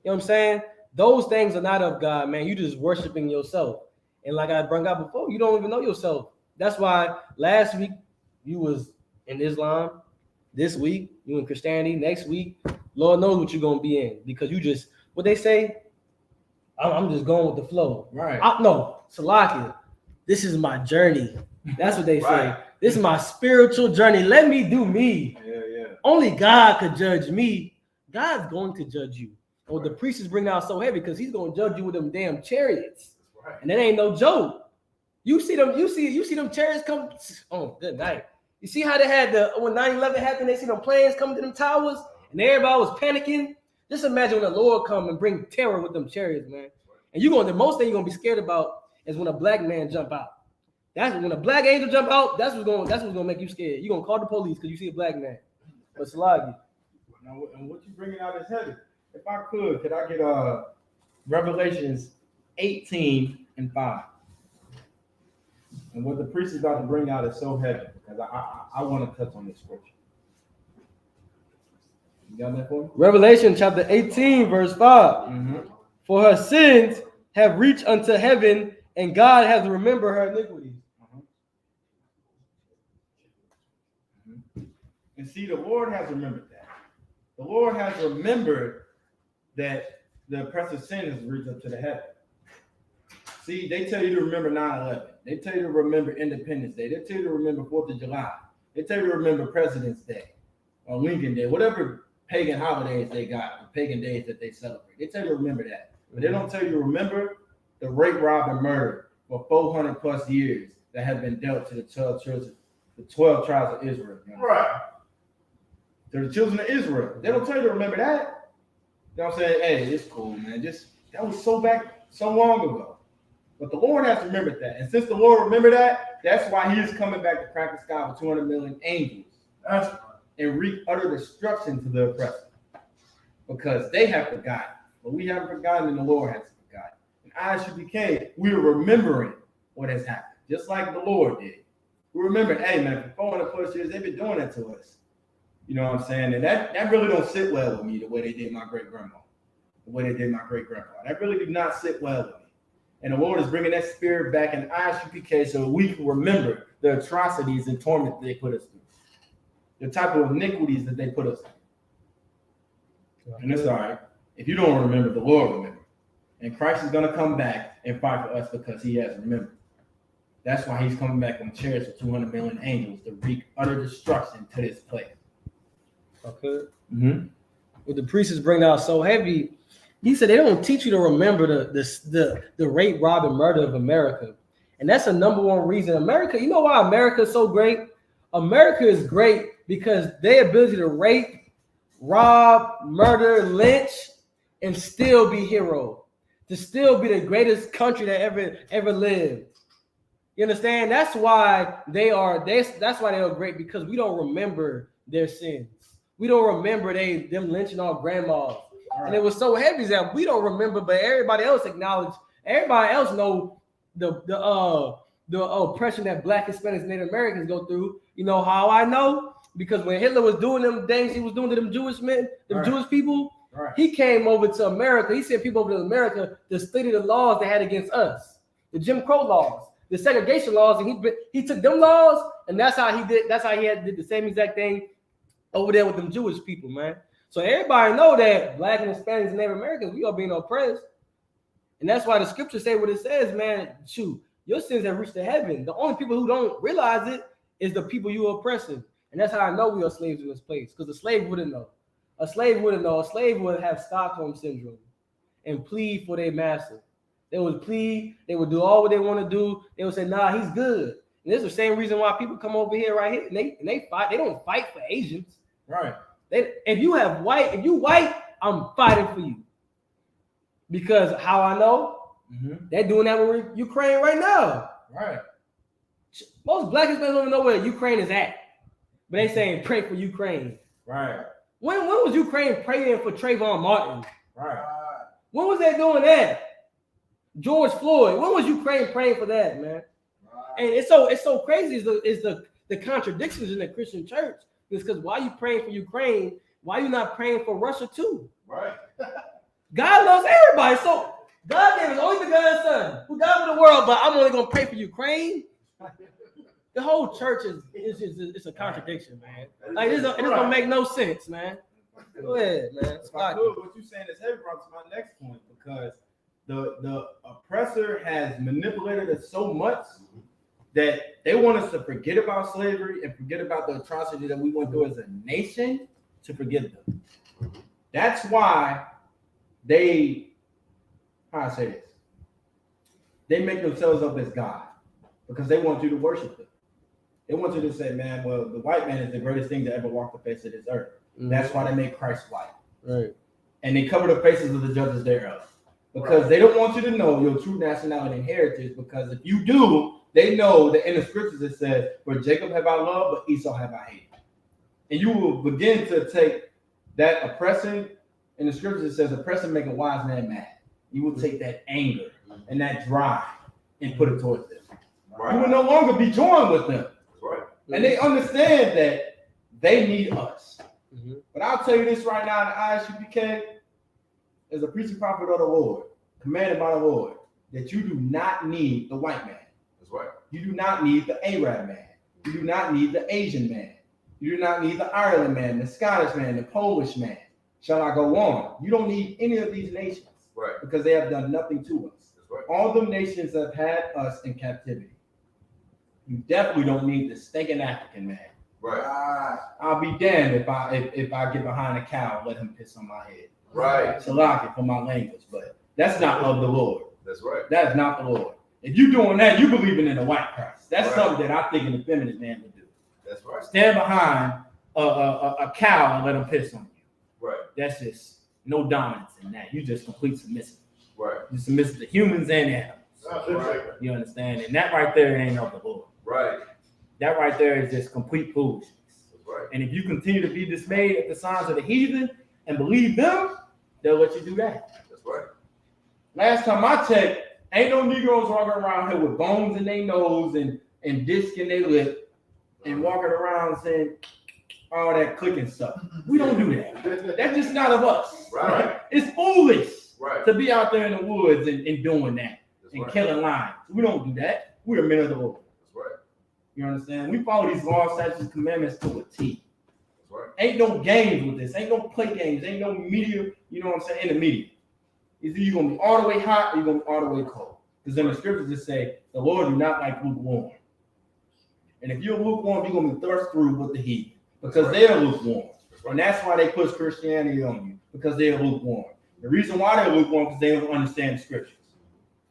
You know what I'm saying? Those things are not of God, man. You just worshiping yourself. And like I brought up before, you don't even know yourself. That's why last week you was in Islam. This week you in Christianity. Next week, Lord knows what you're gonna be in, because you just, what they say, I'm just going with the flow. Right. No, Salakia. This is my journey. That's what they say. This is my spiritual journey. Let me do me. Yeah. Only God could judge me. God's going to judge you. Or the priest is bringing out so heavy because he's going to judge you with them damn chariots. Right. And that ain't no joke. You see them chariots come. Oh, good night. You see how they had when 9/11 happened, they see them planes coming to them towers and everybody was panicking. Just imagine when the Lord come and bring terror with them chariots, man. And the most thing you're going to be scared about is when a black man jump out. That's when a black angel jump out. That's what's gonna make you scared. You're gonna call the police because you see a black man. But Salagi. Now, and what you bringing out is heavy. If I could I get Revelations 18:5? And what the priest is about to bring out is so heavy, because I want to touch on this scripture. You got that for me? Revelation chapter 18, verse 5. Mm-hmm. For her sins have reached unto heaven, and God has remembered her iniquities. And see, the Lord has remembered that. The Lord has remembered that the oppressive sin has reached up to the heaven. See, they tell you to remember 9/11. They tell you to remember Independence Day. They tell you to remember 4th of July. They tell you to remember President's Day or Lincoln Day, whatever pagan holidays they got, pagan days that they celebrate. They tell you to remember that. But they don't tell you to remember the rape, rob, and murder for 400 plus years that have been dealt to the 12 tribes of Israel. You know? Right. They're the children of Israel. They don't tell you to remember that. You know what I'm saying? Hey, it's cool, man. That was so long ago. But the Lord has remembered that. And since the Lord remembered that, that's why he is coming back to crack the sky with 200 million angels and wreak utter destruction to the oppressor. Because they have forgotten. But we haven't forgotten, and the Lord has forgotten. And ISUPK, we are remembering what has happened, just like the Lord did. We remember, hey, man, for 400 plus years, they've been doing that to us. You know what I'm saying? And that really don't sit well with me, the way they did my great-grandma. The way they did my great-grandpa. That really did not sit well with me. And the Lord is bringing that spirit back in ISUPK so we can remember the atrocities and torment they put us through. The type of iniquities that they put us through. And it's all right. If you don't remember, the Lord remember. And Christ is going to come back and fight for us because he has remembered. That's why he's coming back on chariots with 200 million angels to wreak utter destruction to this place. Okay. Mm-hmm. What the priest is bringing out so heavy, he said they don't teach you to remember the rape, rob, and murder of America. And that's the number one reason. America, you know why America is so great? America is great because their ability to rape, rob, murder, lynch, and still be hero. To still be the greatest country that ever lived. You understand? That's why they are great, because we don't remember their sins. We don't remember them lynching our grandmas. Right. And it was so heavy that we don't remember, but everybody else acknowledged. Everybody else know the the oppression that Black, Hispanics, Native Americans go through. You know how I know? Because when Hitler was doing them things he was doing to them Jewish men, them Jewish people, he came over to America. He sent people over to America to study the laws they had against us, the Jim Crow laws, the segregation laws, and he took them laws, and that's how he did. That's how he did the same exact thing over there with them Jewish people, man. So everybody know that Black and Hispanics and Native Americans, we are being oppressed, and that's why the scriptures say what it says, man. Shoot, your sins have reached to heaven. The only people who don't realize it is the people you are oppressing, and that's how I know we are slaves in this place. Because a slave wouldn't know. A slave wouldn't know. A slave would have Stockholm syndrome and plead for their master. They would plead. They would do all what they want to do. They would say, "Nah, he's good." And this is the same reason why people come over here right here and they fight. They don't fight for Asians, Right. if you white, I'm fighting for you. Because how I know, they're doing that with Ukraine right now. Right. Most Black Hispanics don't even know where Ukraine is at, but they saying pray for Ukraine. Right. When was Ukraine praying for Trayvon Martin? Right. When was they doing that? George Floyd. When was Ukraine praying for that, man? And it's so crazy is the contradictions in the Christian church. It's because why you praying for Ukraine? Why you not praying for Russia too? Right. God loves everybody. So God gave his only begotten son who died for the world, but I'm only gonna pray for Ukraine. The whole church is just it's a contradiction, man. Like it don't make no sense, man. Go ahead, man. What you're saying is heavy brought to my next point, because the oppressor has manipulated us so much that they want us to forget about slavery and forget about the atrocity that we went through as a nation, to forget them. That's why they make themselves up as God, because they want you to worship them. They want you to say, man, well, the white man is the greatest thing to ever walk the face of this earth. That's why they make Christ white. Right. And they cover the faces of the judges thereof. Because they don't want you to know your true nationality and heritage, because if you do, they know that in the scriptures it says, for Jacob have I loved, but Esau have I hated. And you will begin to take that oppression, in the scriptures it says, oppression make a wise man mad. You will take that anger and that drive and put it towards them. Right. You will no longer be joined with them. Right. And they understand that they need us. But I'll tell you this right now, the ISUPK is a preaching prophet of the Lord, commanded by the Lord, that you do not need the white man. That's right. You do not need the Arab man. You do not need the Asian man. You do not need the Ireland man, the Scottish man, the Polish man. Shall I go on? You don't need any of these nations. Right. Because they have done nothing to us. That's right. All the nations have had us in captivity. You definitely don't need the stinking African man. Right. I'll be damned if I get behind a cow and let him piss on my head. Right. Salaki for my language, but that's not of the Lord. That's right. That's not the Lord. If you're doing that, you believing in the white Christ. That's right. something that I think an effeminate man would do. That's right. Stand behind a cow and let him piss on you. Right. That's just no dominance in that. You just complete submissive. Right. You submissive to humans and animals. Right. You understand? And that right there ain't of the Lord. Right. That right there is just complete foolishness. Right. And if you continue to be dismayed at the signs of the heathen and believe them, they'll let you do that. That's right. Last time I checked, ain't no Negroes walking around here with bones in their nose and disc in their lip and walking around saying all that clicking stuff. We don't do that. That's just not of us. Right. It's foolish Right. to be out there in the woods and doing that. That's And right. killing lions. We don't do that. We're men of the Lord. That's right. You understand? We follow these laws, statutes, commandments to a T. That's right. Ain't no games with this. Ain't no play games. Ain't no media, you know what I'm saying, in the media. Either you're going to be all the way hot or you're going to be all the way cold. Because in the scriptures it say, the Lord do not like lukewarm. And if you're lukewarm, you're going to be thrust through with the heat. Because they're lukewarm. And that's why they push Christianity on you. Because they're lukewarm. The reason why they're lukewarm is because they don't understand the scriptures.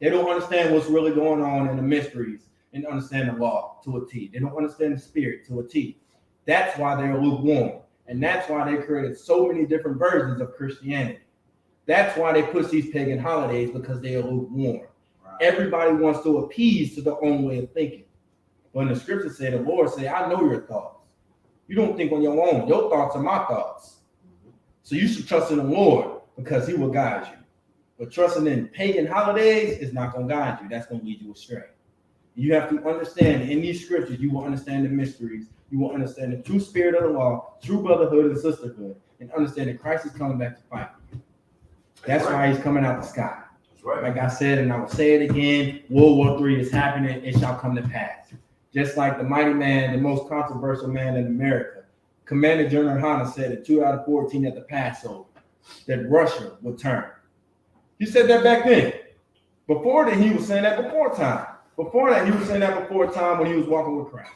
They don't understand what's really going on in the mysteries and understand the law to a T. They don't understand the spirit to a T. That's why they're lukewarm. And that's why they created so many different versions of Christianity. That's why they push these pagan holidays, because they are lukewarm. Right. Everybody wants to appease to their own way of thinking. When the scriptures say, the Lord say, I know your thoughts. You don't think on your own. Your thoughts are my thoughts. So you should trust in the Lord, because he will guide you. But trusting in pagan holidays is not going to guide you. That's going to lead you astray. You have to understand in these scriptures, you will understand the mysteries. You will understand the true spirit of the law, true brotherhood and sisterhood, and understand that Christ is coming back to fight for you. That's why he's coming out the sky. That's right. Like I said, and I will say it again, World War III is happening. It shall come to pass. Just like the mighty man, the most controversial man in America, Commander General Hanna said in 2 out of 14 at the Passover that Russia would turn. He said that back then. Before that, he was saying that before time. Before that, he was saying that before time when he was walking with Christ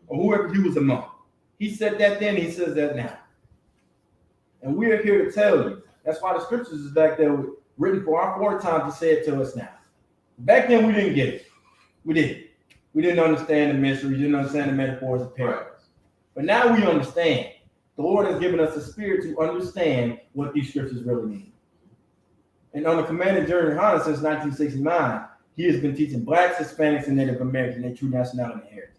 or whoever he was among. He said that then, he says that now. And we are here to tell you. That's why the scriptures is back there written for our forward time to say it to us now. Back then, we didn't get it. We didn't. We didn't understand the mystery. We didn't understand the metaphors of parables. But now we understand. The Lord has given us a spirit to understand what these scriptures really mean. And on the Commander General Hanna since 1969, he has been teaching blacks, Hispanics, and Native Americans their true nationality and heritage.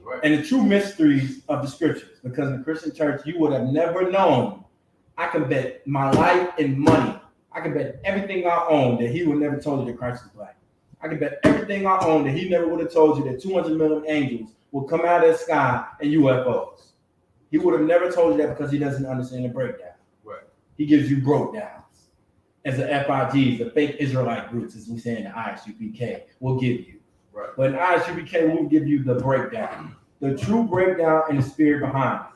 Right. And the true mysteries of the scriptures. Because in the Christian church, you would have never known. I can bet my life and money. I can bet everything I own that he would never told you that Christ is black. I can bet everything I own that he never would have told you that 200 million angels will come out of the sky and UFOs. He would have never told you that because he doesn't understand the breakdown. Right. He gives you breakdowns. As the FIGs, the fake Israelite groups, as we say in the ISUPK, will give you. Right. But in ISUPK, we'll give you the breakdown. The true breakdown and the spirit behind it.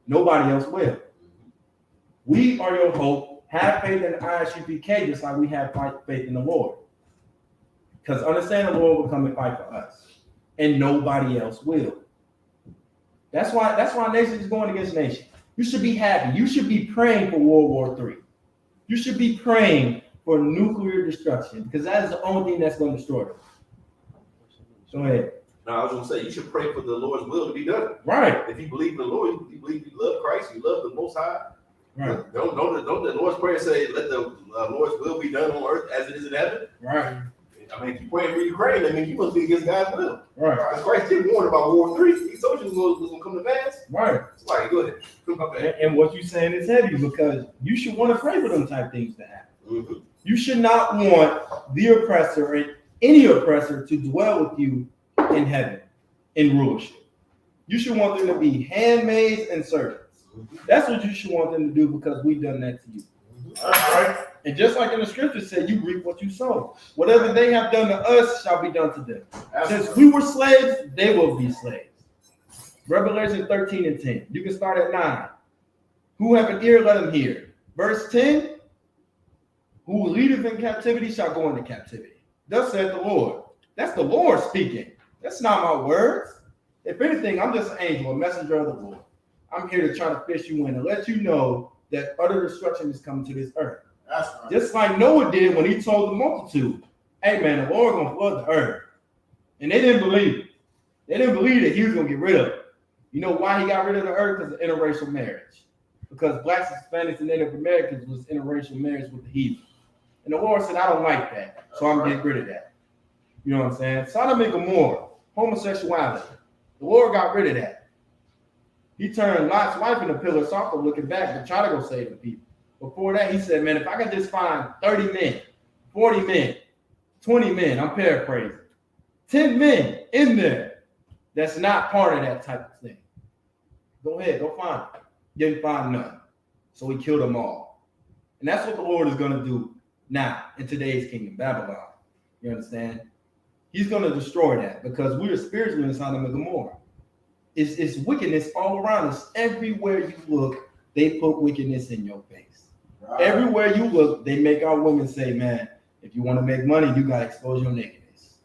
Nobody else will. We are your hope. Have faith in the ISUPK just like we have faith in the Lord. Because understand the Lord will come and fight for us. And nobody else will. That's why nation is going against nation. You should be happy. You should be praying for World War III. You should be praying for nuclear destruction because that is the only thing that's going to destroy them. Go ahead. No, I was going to say, you should pray for the Lord's will to be done. Right. If you believe in the Lord, you believe you love Christ, you love the Most High. Right. Don't the Lord's Prayer say, let the Lord's will be done on earth as it is in heaven? Right. I mean, if you praying for Ukraine, I mean, you must be against God's will. Right. Because Christ did warn about War III. He told you it was going to come to pass. Right. It's like, go ahead. Come back. And what you're saying is heavy because you should want to pray for them type things to happen. Mm-hmm. You should not want the oppressor and any oppressor to dwell with you in heaven, in rulership. You should want them to be handmaids and servants. Mm-hmm. That's what you should want them to do because we've done that to you. Mm-hmm. All right. And just like in the scripture said, you reap what you sow. Whatever they have done to us shall be done to them. Absolutely. Since we were slaves, they will be slaves. Revelation 13 and 10. You can start at 9. Who have an ear, let him hear. Verse 10. Who leadeth in captivity shall go into captivity. Thus saith the Lord. That's the Lord speaking. That's not my words. If anything, I'm just an angel, a messenger of the Lord. I'm here to try to fish you in and let you know that utter destruction is coming to this earth. That's right. Just like Noah did when he told the multitude, hey man, the Lord gonna flood the earth. And they didn't believe it. They didn't believe that he was gonna get rid of it. You know why he got rid of the earth? Because of interracial marriage. Because blacks, Hispanics, and Native Americans was interracial marriage with the heathen. And the Lord said, I don't like that. So I'm gonna get rid of that. You know what I'm saying? Sodom and Gomorrah, homosexuality. The Lord got rid of that. He turned Lot's wife in a pillar of salt looking back to try to go save the people. Before that, he said, man, if I could just find 30 men, 40 men, 20 men, I'm paraphrasing, 10 men in there that's not part of that type of thing. Go ahead, go find it. Didn't find none. So he killed them all. And that's what the Lord is going to do now in today's kingdom, Babylon. You understand? He's going to destroy that because we are spiritually in Sodom and Gomorrah. It's wickedness all around us. Everywhere you look, they put wickedness in your face. Right. Everywhere you look, they make our women say, man, if you want to make money, you got to expose your nakedness.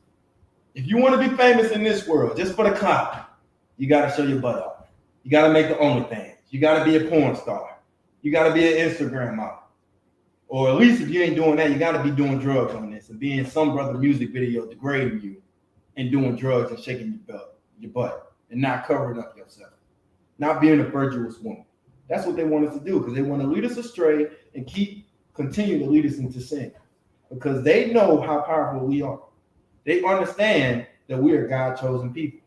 If you want to be famous in this world, just for the clout, you got to show your butt off. You got to make the OnlyFans. You got to be a porn star. You got to be an Instagram model. Or at least if you ain't doing that, you got to be doing drugs on this and be in some brother music video degrading you and doing drugs and shaking your butt and not covering up yourself. Not being a virtuous woman. That's what they want us to do because they want to lead us astray and continue to lead us into sin because they know how powerful we are. They understand that we are God-chosen people.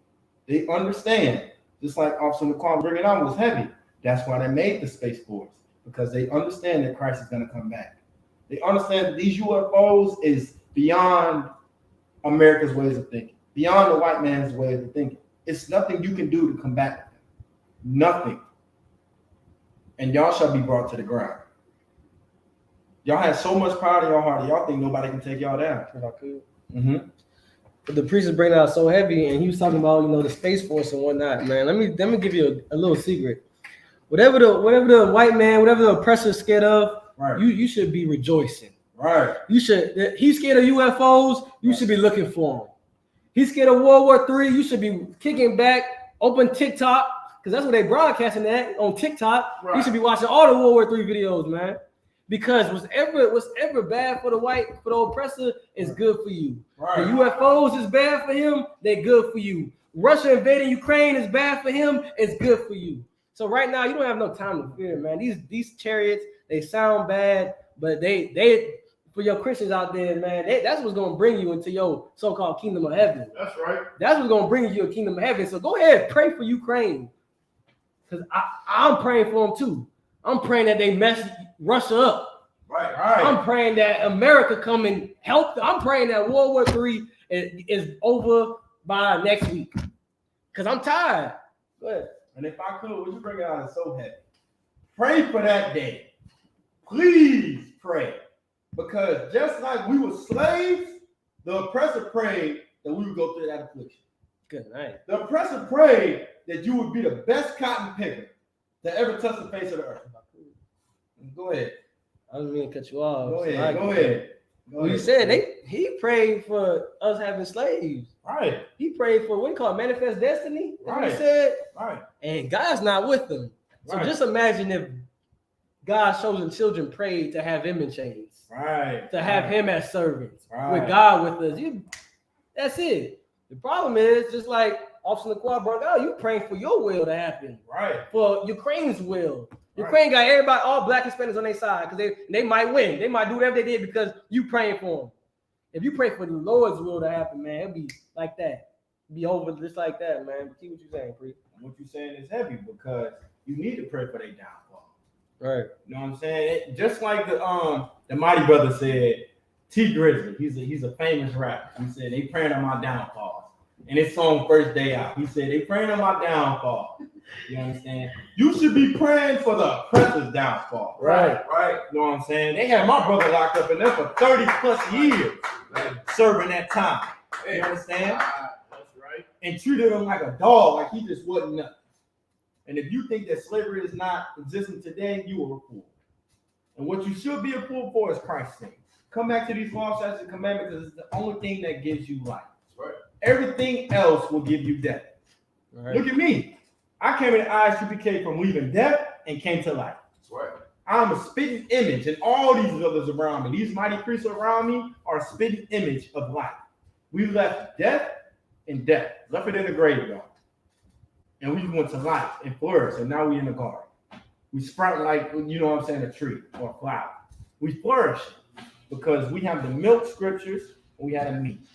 They understand, just like Officer McQuarrie bringing out was heavy. That's why they made the Space Force because they understand that Christ is going to come back. They understand that these UFOs is beyond America's ways of thinking. beyond the white man's way of thinking. It's nothing you can do to combat them. Nothing. And y'all shall be brought to the ground. Y'all have so much pride in your heart that y'all think nobody can take y'all down. If I could. Mm-hmm. But the priest is bringing out so heavy, and he was talking about, the Space Force and whatnot, man. Let me give you a little secret. Whatever the white man, whatever the oppressor is scared of, Right. you should be rejoicing. Right. He's scared of UFOs, you should be looking for him. He's scared of World War III, you should be kicking back, open TikTok, because that's what they broadcasting at on TikTok. Right. You should be watching all the World War III videos, man. Because whatever bad for the oppressor is good for you. Right. The UFOs is bad for him, they're good for you. Russia invading Ukraine is bad for him, it's good for you. So right now, you don't have no time to fear, man. These chariots, they sound bad, but they for your Christians out there, man, that's what's gonna bring you into your so-called kingdom of heaven. That's right. That's what's gonna bring you a kingdom of heaven. So go ahead, pray for Ukraine, because I'm praying for them too. I'm praying that they mess Russia up. Right. I'm praying that America come and help. I'm praying that World War III is over by next week, because I'm tired. Go ahead. And if I could, would you bring it out as so heavy? Pray for that day. Please pray. Because just like we were slaves, the oppressor prayed that we would go through that affliction. Good night. The oppressor prayed that you would be the best cotton picker to ever touch the face of the earth. Go ahead. I didn't mean to cut you off. Go ahead. Well, you said he prayed for us having slaves. Right. He prayed for what you call manifest destiny. That's what he Right. said. Right. And God's not with them. So Right. just imagine if God's chosen children prayed to have him in chains, Right. to have him as servants, Right. with God with us. That's it. The problem is, just like Officer LaQuad brought out, you praying for your will to happen, Right. for Ukraine's will. Right. Ukraine got everybody, all black Hispanics on their side, because they might win. They might do whatever they did because you praying for them. If you pray for the Lord's will to happen, man, it'll be like that. It'll be over just like that, man. But keep what you're saying, Pre. What you're saying is heavy because you need to pray for their downfall. Right. You know what I'm saying? Just like the Mighty Brother said, T Grizzly, he's a famous rapper. He said they praying on my downfall. And his song First Day Out, he said they praying on my downfall. You understand? You should be praying for the oppressor's downfall. Right. Right. You know what I'm saying? They had my brother locked up in there for 30 plus years, serving that time. You understand? That's right. And treated him like a dog, like he just wasn't nothing. And if you think that slavery is not existing today, you are a fool. And what you should be a fool for is Christ's sake. Come back to these laws, statutes, and commandments because it's the only thing that gives you life. That's right. Everything else will give you death. Right. Look at me. I came into ISUPK from leaving death and came to life. That's right. I'm a spitting image, and all these others around me, these mighty priests around me, are a spitting image of life. We left death and death, left it in the graveyard. And we went to life and flourished, and now we in the garden. We sprout like, you know what I'm saying, a tree or a flower. We flourish because we have the milk scriptures and we have the meat.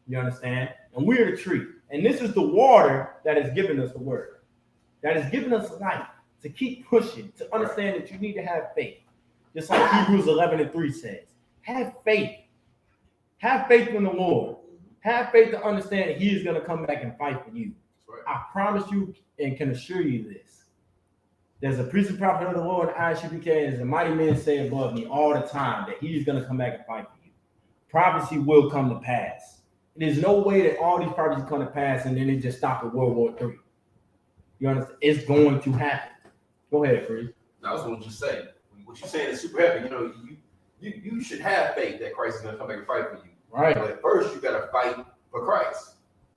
You understand? And we're the tree. And this is the water that has given us the word. That has given us life to keep pushing, to understand that you need to have faith. Just like Hebrews 11:3 says, have faith. Have faith in the Lord. Have faith to understand that he is going to come back and fight for you. Right. I promise you and can assure you this. There's a priest and prophet of the Lord, ISUPK, as the mighty men say above me all the time, that he's going to come back and fight for you. Prophecy will come to pass. There's no way that all these prophecies come to pass and then it just stop at World War III. You understand? It's going to happen. Go ahead, Free. I was going to just say, what you're saying is super heavy. You know, you should have faith that Christ is going to come back and fight for you. Right. But first, you got to fight for Christ.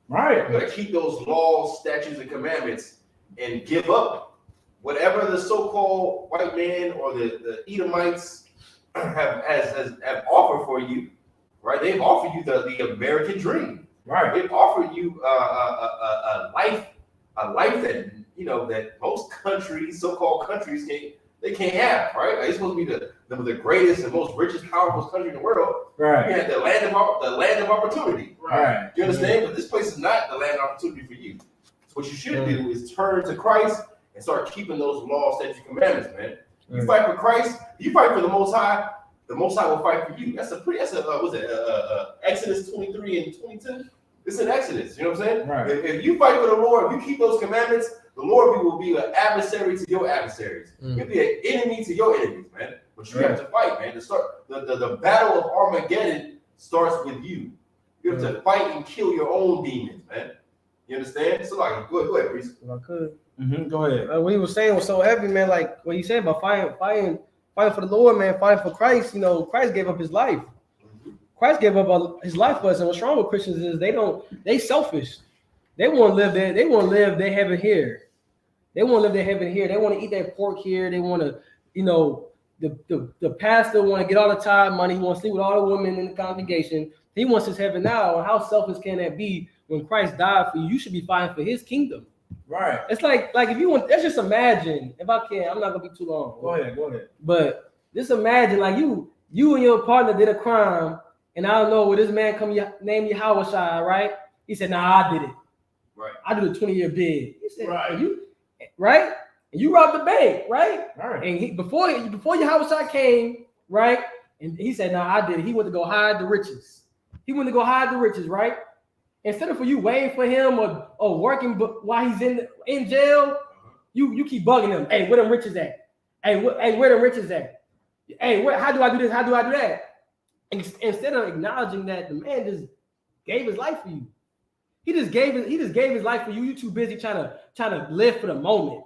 Right. You got to keep those laws, statutes, and commandments and give up whatever the so-called white man or the Edomites have offered for you. Right? They've offered you the American dream. Right. They've offered you a life that that most countries, so-called countries, can't have. Right? Like, it's supposed to be the greatest and most richest, powerful country in the world. Right. You have the land of opportunity. Right. You understand? But this place is not the land of opportunity for you. So what you should do is turn to Christ and start keeping those laws, statutes, commandments, man. You fight for Christ. You fight for the Most High. The Most High will fight for you. Exodus 23 and 22. It's an Exodus. You know what I'm saying? Right. If you fight for the Lord, if you keep those commandments, the Lord will be an adversary to your adversaries. He'll be an enemy to your enemies, man. But you have to fight, man. The battle of Armageddon starts with you. You have to fight and kill your own demons, man. You understand? So like, go ahead, priest. If I could. Go ahead. What he was saying was so heavy, man. Like what he said about fighting for the Lord, man. Fighting for Christ. You know, Christ gave up his life. Christ gave up his life for us. And what's wrong with Christians is they selfish. They want to live there. They want to live their heaven here. They want to live their heaven here. They want to eat their pork here. They want to, you know, the pastor want to get all the tithe money. He wants to sleep with all the women in the congregation. He wants his heaven now. And how selfish can that be when Christ died for you? You should be fighting for his kingdom. Right. It's like if you want, let's just imagine, if I can, I'm not gonna be too long. Go ahead. But just imagine like you and your partner did a crime, and I don't know, will this man come name Yahweh Shai, right? He said, nah, I did it. Right. I did a 20-year bid. He said, Right. Right? And you robbed the bank, right? Right. And before Yahweh Shai came, right? And he said, nah, I did it. He went to go hide the riches. Right? Instead of for you waiting for him or working while he's in jail, you keep bugging him. Hey, where them riches at? Hey, where them riches at? Hey, how do I do this? How do I do that? Instead of acknowledging that the man just gave his life for you. He just gave his life for you. You too busy trying to live for the moment.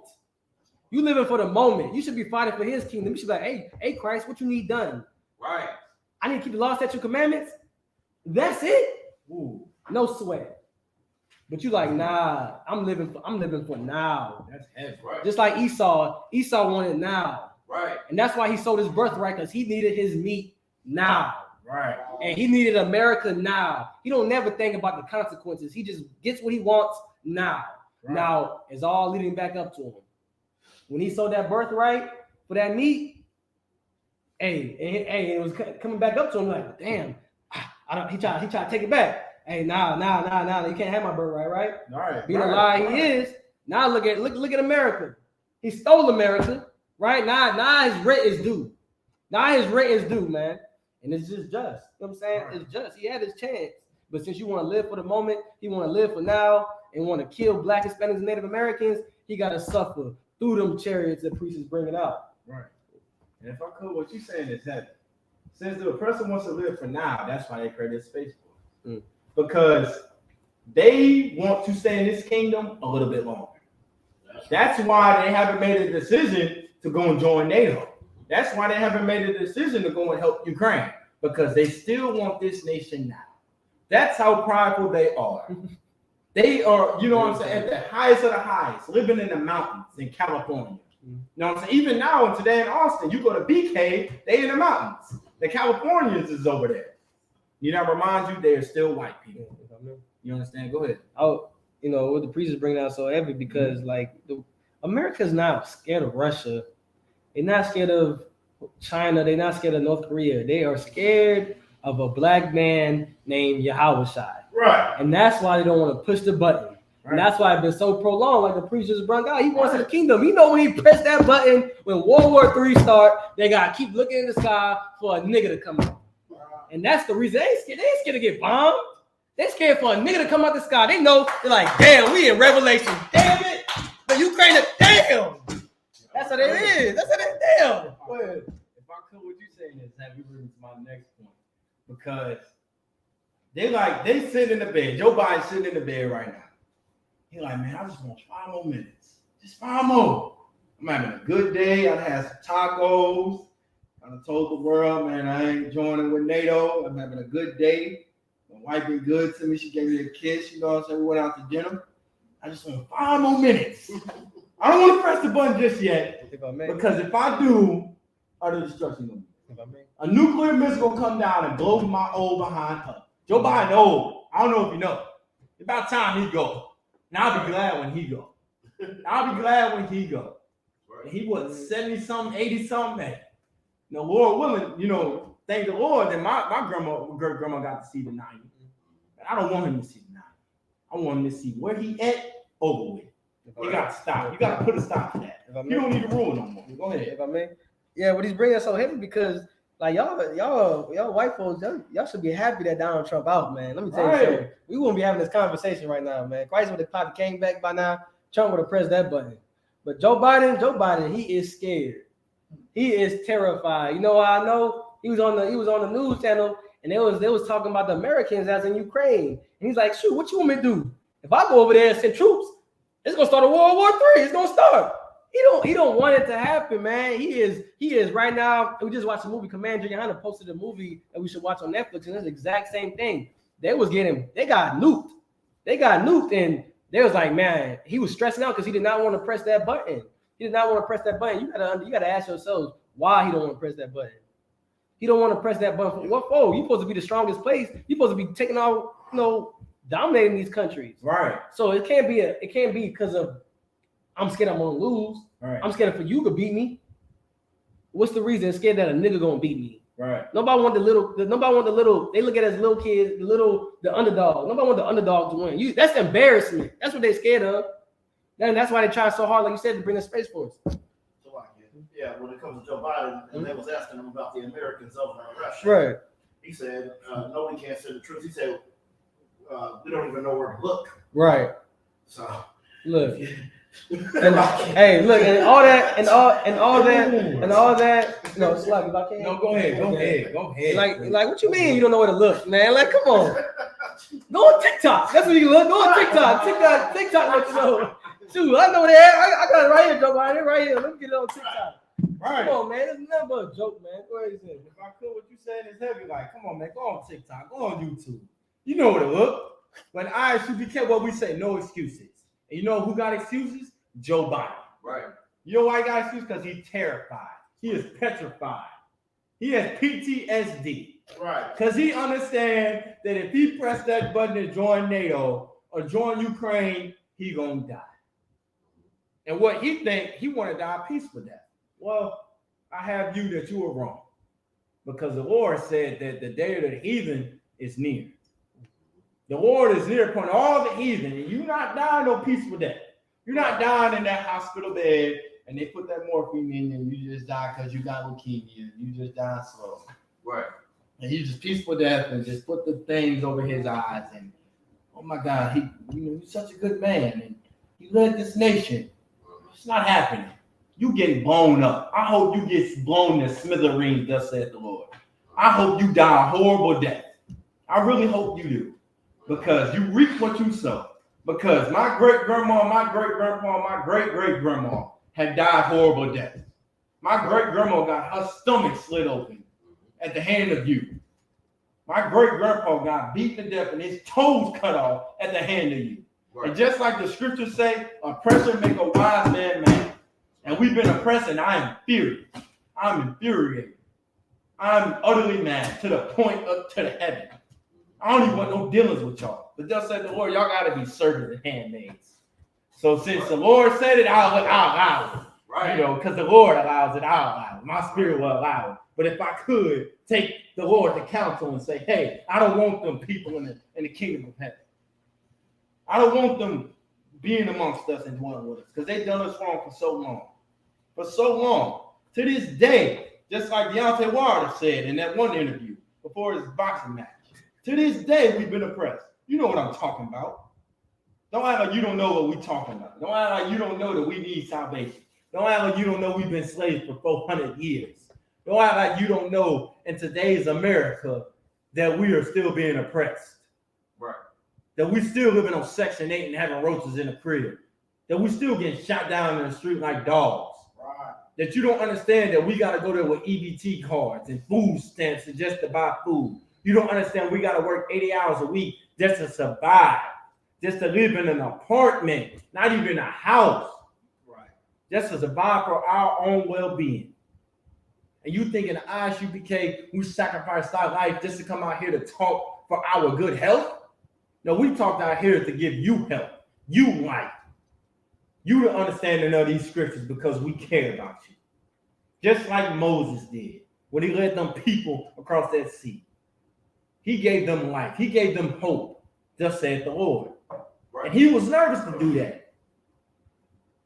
You living for the moment. You should be fighting for his kingdom. You should be like, hey, Christ, what you need done? Right. I need to keep the law, statute, commandments. That's it. Ooh, no sweat. But you like, nah, I'm living for now. That's heavy. Right. Just like Esau wanted now. Right. And that's why he sold his birthright, because he needed his meat now. Right. And he needed America now. He don't never think about the consequences. He just gets what he wants now. Right. Now it's all leading back up to him. When he sold that birthright for that meat, it was coming back up to him like, damn, he tried to take it back. Hey, nah, you can't have my birthright, right? All right. Being a lie he is. Now look at America. He stole America, right? Now his rent is due. Man. And it's just. You know what I'm saying? Right. It's just. He had his chance. But since you want to live for the moment, he want to live for now, and want to kill Black, Hispanics, and Native Americans, he got to suffer through them chariots that priests is bringing out. Right. And if I could, what you're saying is heavy. Since the person wants to live for now, that's why they created space for it. Because they want to stay in this kingdom a little bit longer. That's why they haven't made a decision to go and join NATO. That's why they haven't made a decision to go and help Ukraine, because they still want this nation now. That's how prideful they are. They are, you know what I'm saying, at the highest of the highest, living in the mountains in California. You know what I'm saying? Even now, today in Austin, you go to BK, they in the mountains. The Californians is over there. You know, remind you they are still white people. You understand? Go ahead. Oh, you know what the priests bring out so heavy because America's not scared of Russia. They're not scared of China. They're not scared of North Korea. They are scared of a black man named Yahweh Shai. Right. And that's why they don't want to push the button. Right. And that's why it's been so prolonged. Like the priest just brought out, he wants his kingdom. He know when he press that button, when World War III start, they got to keep looking in the sky for a nigga to come out. And that's the reason. They ain't scared to get bombed. They scared for a nigga to come out the sky. They know, they're like, damn, we in Revelation. Damn it. The Ukraine, damn. That's what it is. That's what it is. Damn. Go ahead. If I could, what you saying is have you bring to my next point. Because they sitting in the bed. Joe Biden's sitting in the bed right now. He's like, man, I just want 5 more minutes. Just 5 more. I'm having a good day. I had some tacos. I told the world, man, I ain't joining with NATO. I'm having a good day. My wife been good to me. She gave me a kiss. You know what I'm saying? We went out to dinner. I just want 5 more minutes. I don't want to press the button just yet. Because if I do, utter destruction going to be. A nuclear missile going to come down and blow my old behind up. Joe Biden old. I don't know if you know. It's about time he go. And I'll be glad when he go. And he was 70-something, 80-something, man. Now, Lord willing, you know, thank the Lord that my grandma got to see the 90. But I don't want him to see the 90. I want him to see where he at, over with. You got to stop. You got to put a stop to that. You don't need to rule no more. Go ahead. If I may. Yeah, but he's bringing us so heavy because Like y'all white folks, y'all should be happy that Donald Trump out, man. Let me tell you Right. something. We wouldn't be having this conversation right now, man. Christ would have probably came back by now. Trump would have pressed that button. But Joe Biden, he is scared. He is terrified. You know why I know? He was on the news channel and they was talking about the Americans as in Ukraine. And he's like, shoot, what you want me to do? If I go over there and send troops, it's gonna start a World War III. It's gonna start. He don't want it to happen, man. He is right now. We just watched the movie Commander Johanna posted a movie that we should watch on Netflix, and it's the exact same thing. They got nuked. And they was like, man, he was stressing out because he did not want to press that button. You gotta ask yourselves why he don't want to press that button. He don't want to press that button. What for? You supposed to be the strongest place. You supposed to be taking all, dominating these countries. Right. So it can't be because of I'm scared I'm gonna lose. Right. I'm scared for you to beat me. What's the reason? Scared that a nigga gonna beat me. Right. Nobody want the little. They look at it as little kids, the underdog. Nobody want the underdog to win. That's embarrassment. That's what they're scared of. And that's why they try so hard, like you said, to bring a Space Force. Yeah, when it comes to Joe Biden, and they was asking him about the Americans over in Russia. Right. He said, nobody can say the truth. He said, we don't even know where to look. Right. So look. Hey, look, and all that. No, it's like if I can't. No, go ahead. Like, what you mean you don't know where to look, man? Like, come on. Go on TikTok. That's where you look. Go on TikTok. TikTok lets you know. Shoot, I know that. I got it right here, Joe Biden. Right here. Let me get it on TikTok. Right. Come on, man. It's nothing but a joke, man. Go ahead. If I could, what you saying is heavy. Like, come on, man. Go on TikTok. Go on YouTube. You know where to look. When ISUPK, what we say, no excuses. And you know who got excuses? Joe Biden. Right. You know why he got excuses? Because he's terrified. He is petrified. He has PTSD. right. Because he understands that if he pressed that button to join NATO or join Ukraine, he gonna die. And what he think, he want to die a peaceful death. Well, I have you that you were wrong. Because the Lord said that the day of the heathen is near. The Lord is near upon all the heathen, and you're not dying no peaceful death. You're not dying in that hospital bed, and they put that morphine in you, and you just die because you got leukemia. You just die slow. Right. And he just peaceful death and just put the things over his eyes. And oh my God, he's such a good man, and he led this nation. It's not happening. You getting blown up. I hope you get blown to smithereens, thus said the Lord. I hope you die a horrible death. I really hope you do. Because you reap what you sow. Because my great-grandma, my great-grandpa, my great-great-grandma had died horrible deaths. My great-grandma got her stomach slit open at the hand of you. My great-grandpa got beaten to death and his toes cut off at the hand of you. Right. And just like the scriptures say, oppressor make a wise man mad. And we've been oppressed and I am furious. I'm infuriated. I'm utterly mad to the point up to the heaven. I don't even want no dealings with y'all. But thus said the Lord, y'all got to be servants and handmaids. So since the Lord said it, I'll allow it. Right. Because the Lord allows it, I'll allow it. My spirit will allow it. But if I could take the Lord to counsel and say, hey, I don't want them people in the kingdom of heaven. I don't want them being amongst us and dwelling with us. Because they've done us wrong for so long. For so long. To this day, just like Deontay Wilder said in that one interview before his boxing match. To this day, we've been oppressed. You know what I'm talking about. Don't act like you don't know what we're talking about. Don't act like you don't know that we need salvation. Don't act like you don't know we've been slaves for 400 years. Don't act like you don't know in today's America that we are still being oppressed. Right. That we still living on Section 8 and having roaches in the crib. That we still getting shot down in the street like dogs. Right. That you don't understand that we got to go there with EBT cards and food stamps and just to buy food. You don't understand we got to work 80 hours a week just to survive, just to live in an apartment, not even a house, Right. just to survive for our own well-being. And you think in the ISUPK, we sacrificed our life just to come out here to talk for our good health? No, we talked out here to give you health, you life, you to understand and know these scriptures because we care about you. Just like Moses did when he led them people across that sea. He gave them life. He gave them hope, just said the Lord. Right. And he was nervous to do that.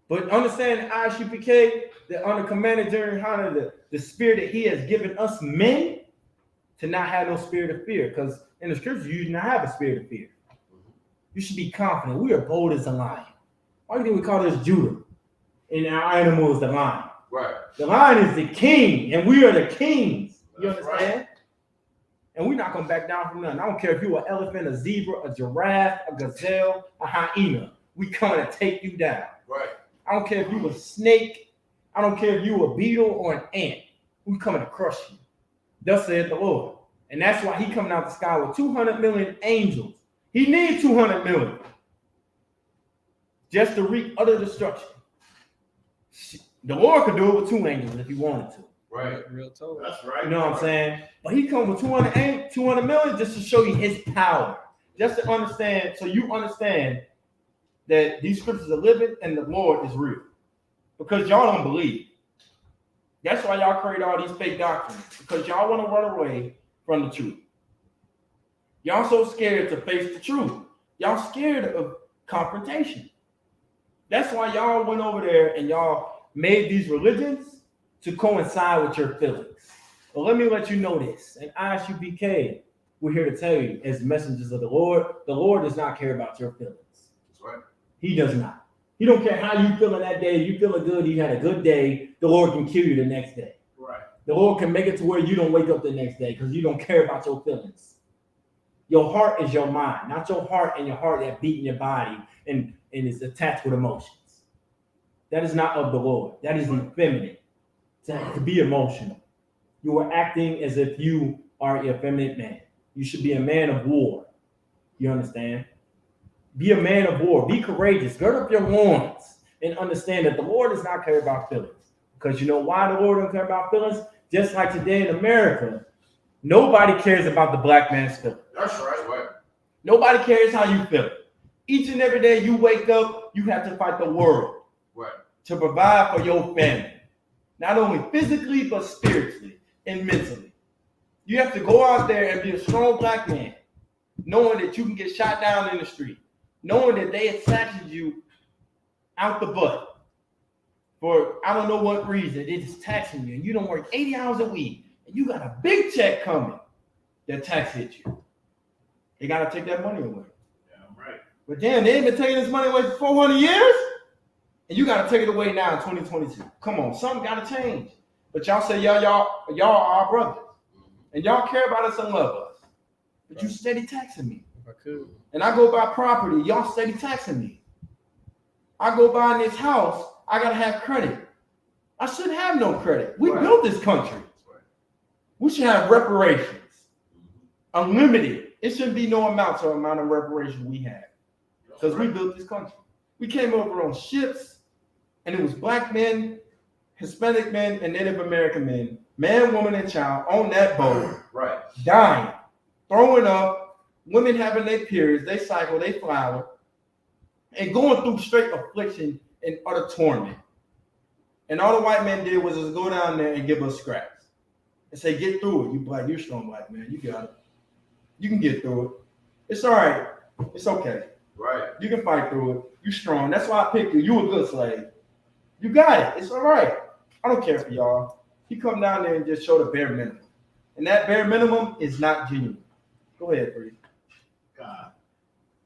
But understand ISUPK, that under Commander General Hunter, the spirit that he has given us men to not have no spirit of fear. Because in the scriptures, you do not have a spirit of fear. You should be confident. We are bold as a lion. Why do you think we call this Judah? And our animal is the lion. Right. The lion is the king, and we are the kings. You understand? Right. And we're not gonna back down from nothing. I don't care if you're an elephant, a zebra, a giraffe, a gazelle, a hyena. We coming to take you down. Right. I don't care if you a snake. I don't care if you a beetle or an ant. We coming to crush you. Thus saith the Lord. And that's why he coming out the sky with 200 million angels. He needs 200 million just to wreak utter destruction. The Lord could do it with 2 angels if he wanted to. Right. Real talk. That's right. You know what I'm saying? But he come with 200 million just to show you his power. Just to understand, so you understand that these scriptures are living and the Lord is real. Because y'all don't believe. That's why y'all create all these fake doctrines. Because y'all want to run away from the truth. Y'all so scared to face the truth. Y'all scared of confrontation. That's why y'all went over there and y'all made these religions to coincide with your feelings. But let me let you know this. And ISUPK, we're here to tell you, as messengers of the Lord does not care about your feelings. That's right. He does not. He don't care how you feeling that day. You feeling good, you had a good day. The Lord can kill you the next day. Right. The Lord can make it to where you don't wake up the next day because you don't care about your feelings. Your heart is your mind, not your heart and your heart that beat in your body and is attached with emotions. That is not of the Lord. That is effeminate to be emotional. You are acting as if you are an effeminate man. You should be a man of war. You understand? Be a man of war. Be courageous. Gird up your loins and understand that the Lord does not care about feelings. Because you know why the Lord doesn't care about feelings? Just like today in America, nobody cares about the black man's feelings. That's right. Right. Nobody cares how you feel. Each and every day you wake up, you have to fight the world. Right. To provide for your family. Not only physically, but spiritually and mentally. You have to go out there and be a strong black man, knowing that you can get shot down in the street, knowing that they attacked you out the butt for I don't know what reason. They're just taxing you, and you don't work 80 hours a week, and you got a big check coming. That tax hit you. They got to take that money away. Yeah, right. But damn, they ain't been taking this money away for 400 years? And you got to take it away now in 2022. Come on, something got to change. But y'all say y'all are our brothers. And y'all care about us and love us. But you steady taxing me. If I could. And I go buy property, y'all steady taxing me. I go buy in this house, I got to have credit. I shouldn't have no credit. We built this country. We should have reparations. Unlimited. It shouldn't be no amount of reparations we have. Because we built this country. We came over on ships, and it was black men, Hispanic men, and Native American men, man, woman, and child on that boat, Right. dying, throwing up, women having their periods, they cycle, they flower, and going through straight affliction and utter torment. And all the white men did was just go down there and give us scraps and say, get through it. You black, you're strong black man. You got it. You can get through it. It's all right. It's okay. Right. You can fight through it. You're strong. That's why I picked you. You a good slave. You got it. It's all right. I don't care for y'all. You come down there and just show the bare minimum. And that bare minimum is not genuine. Go ahead, Bree. God.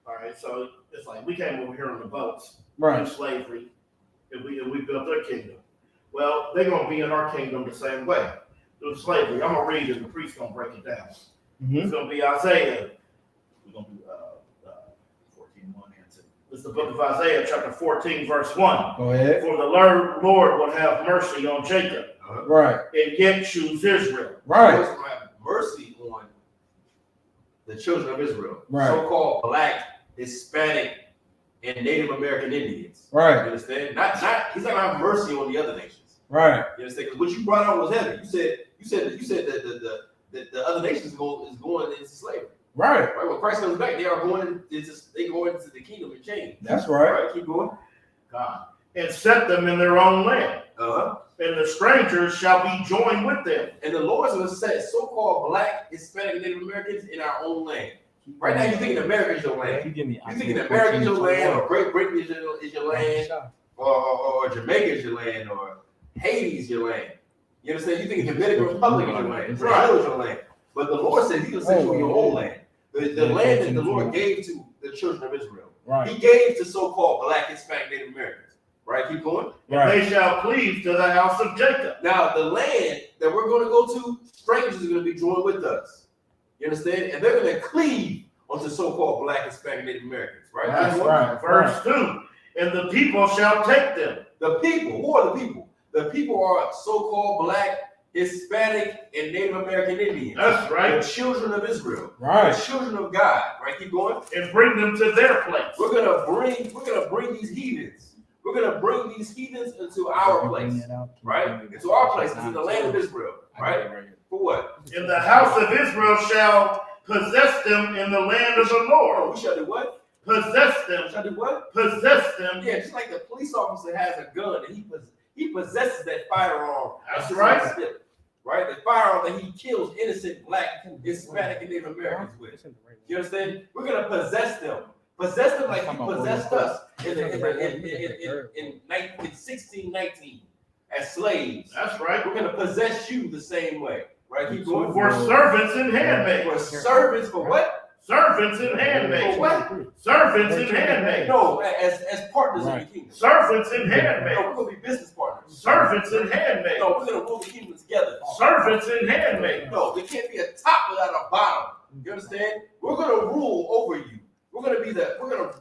All right, so it's like we came over here on the boats Right. in slavery, and we built their kingdom. Well, they're gonna be in our kingdom the same way through slavery. I'm gonna read it, and the priest's gonna break it down. Mm-hmm. It's gonna be Isaiah. We're gonna do 14:1 and 2. It's the book of Isaiah, chapter 14, verse 1. Go ahead. For the Lord will have mercy on Jacob, Right. and yet choose Israel. Right. Lord's gonna have mercy on the children of Israel, Right. so-called black, Hispanic, and Native American Indians. You Right. understand? Not he's not gonna have mercy on the other nations. Right. You understand? Because what you brought out was heavy. You said that the other nations is going into slavery. Right. Right. When Christ comes back, they go into the kingdom and change. That's right. All right, keep going. God, and set them in their own land. Uh-huh. And the strangers shall be joined with them. And the Lord's going to set so-called black, Hispanic, and Native Americans in our own land. Right now, you're thinking America is your land. You give me. You're thinking America is your land, or Great Britain is your land. or Jamaica's your land, or Haiti's your land. You understand? You think Dominican Republic is your land, Brazil is your land. But the Lord said He will send you your own land. The land that the Lord gave to the children of Israel. Right. He gave to so-called Black, Hispanic, Native Americans. Right? Keep going. Right. They shall cleave to the house of Jacob. Now, the land that we're going to go to, strangers are going to be joined with us. You understand? And they're going to cleave onto so-called Black, Hispanic, Native Americans. Right? That's right. Verse 2. And the people shall take them. The people. Who are the people? The people are so-called Black, Hispanic, and Native American Indians. That's right. The children of Israel. Right. The children of God. Right? Keep going. And bring them to their place. We're gonna bring these heathens. We're gonna bring these heathens into our place. Right? Into our place, into the land of Israel. Right? For what? And the house of Israel shall possess them in the land of the Lord. We shall do what? Possess them. Shall do what? Possess them. Yeah, just like the police officer has a gun and he possesses that firearm. That's right. Right? The firearm that he kills innocent Black, Hispanic, and Native Americans with. You understand? We're gonna possess them. Possess them like he possessed us in 1619 as slaves. That's right. We're gonna possess you the same way. Right? Keep going. For servants and handmaids. For servants for what? Servants and handmaids. For what? Servants and handmaids. No, as partners in the kingdom. Servants and No, handmaids. we're gonna be business partners. Servants and handmaids. No, we're gonna rule the kingdom together. Servants and handmaids. No, there can't be a top without a bottom. You understand? We're gonna rule over you. We're gonna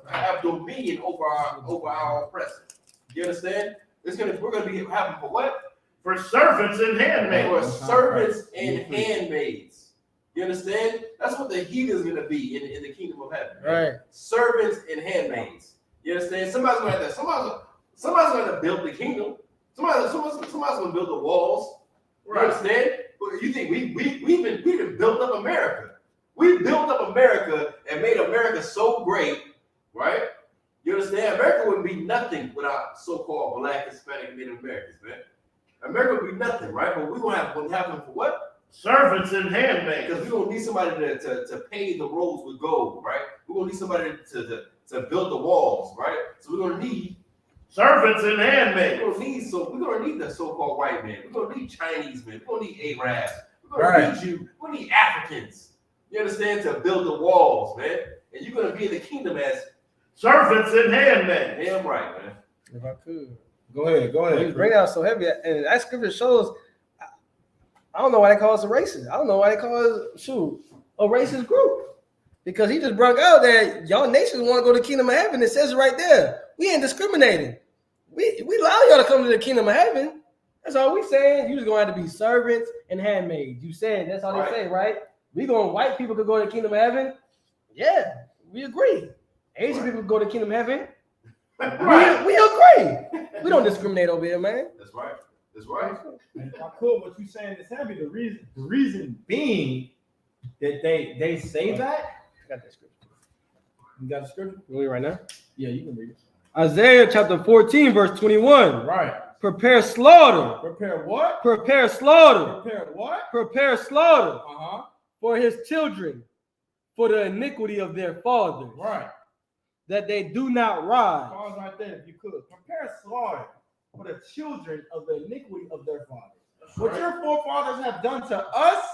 have dominion over our oppressor. You understand? We're gonna be having for what? For servants and For handmaids. servants and handmaids. You understand? That's what the heathen is gonna be in the kingdom of heaven. Right. Servants and handmaids. You understand? Somebody's gonna build the kingdom. Somebody's gonna build the walls. You understand? But you think we've been built up America. We built up America and made America so great, right? You understand? America would be nothing without so-called Black, Hispanic, and Native Americans, man. America would be nothing, right? But we're gonna have them for what? Servants and handmaids. Because we're gonna need somebody to pave the roads with gold, right? We're gonna need somebody to build the walls, right? So we're gonna need servants and handmaids. We're gonna need the so-called white man. We're gonna need Chinese men. We're gonna need Arabs. We're gonna need you. We're gonna need Africans. You understand? To build the walls, man. And you're gonna be in the kingdom as servants and handmaids. Damn right, man. If I could. Go ahead. You bring out so heavy, and that scripture shows. I don't know why they call us a racist. I don't know why they call us a racist group, because he just brought out that y'all nations want to go to the kingdom of heaven. It says it right there. We ain't discriminating. We allow y'all to come to the kingdom of heaven. That's all we saying. You just gonna have to be servants and handmaids. You said that's all they say, right? We going white people could go to the kingdom of heaven. Yeah, we agree. Asian people could go to the kingdom of heaven. We agree. We don't discriminate over here, man. That's right. That's right. If I could, what you saying is heavy. The reason being that they say that. I got that scripture. You got the scripture? You read it right now? Yeah, you can read it. Isaiah chapter 14, verse 21. Right. Prepare slaughter. Prepare what? Prepare slaughter. Prepare what? Prepare slaughter For his children, for the iniquity of their fathers. Right. That they do not rise. Pause right there if you could. Prepare slaughter for the children of the iniquity of their fathers. That's what your forefathers have done to us,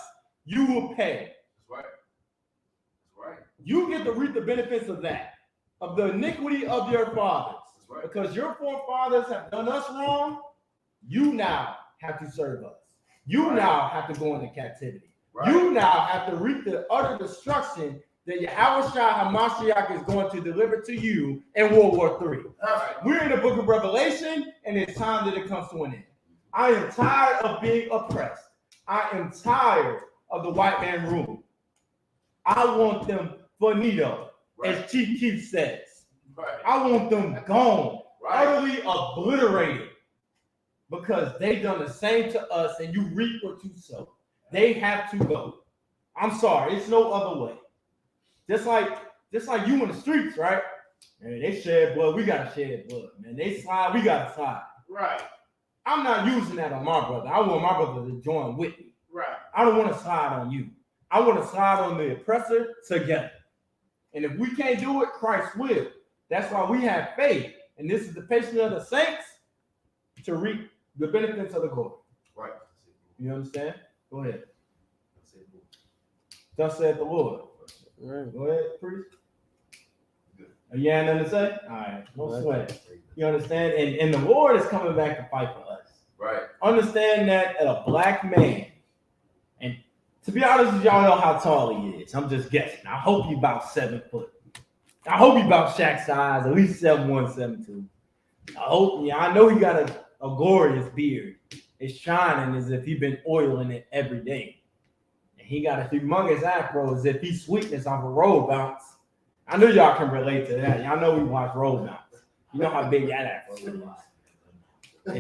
you will pay. That's right. That's right. You get to reap the benefits of that, of the iniquity of your fathers. That's right. Because your forefathers have done us wrong, you now have to serve us. You now have to go into captivity. Right. You now have to reap the utter destruction that Yahweh Shah HaMashiach is going to deliver to you in World War III. Right. We're in the book of Revelation, and it's time that it comes to an end. I am tired of being oppressed. I am tired of the white man rule. I want them finito, as Chief Keef says. Right. I want them gone, Right. utterly obliterated, because they done the same to us, and you reap what you sow. They have to go. I'm sorry, it's no other way. Just like you in the streets, right? Man, they shed blood, we gotta shed blood. Man, they slide, we gotta slide. Right. I'm not using that on my brother. I want my brother to join with me. Right. I don't want to slide on you. I want to slide on the oppressor together. And if we can't do it, Christ will. That's why we have faith And this is the patience of the saints to reap the benefits of the glory. Right. You understand? Go ahead. Thus saith the Lord. Right. Go ahead, priest. You had nothing to say? All right, no sweat. You understand? And the Lord is coming back to fight for us. Right. Understand that a black man, and to be honest with y'all, know how tall he is. I'm just guessing. I hope he about 7 foot. I hope he about Shaq's size, at least 7'1", 7'2". I hope. Yeah, I know he got a glorious beard. It's shining as if he been oiling it every day. And he got a humongous afro as if he's sweetness off a road bounce. I know y'all can relate to that. Y'all know we watch road bounce. You know how big that afro is.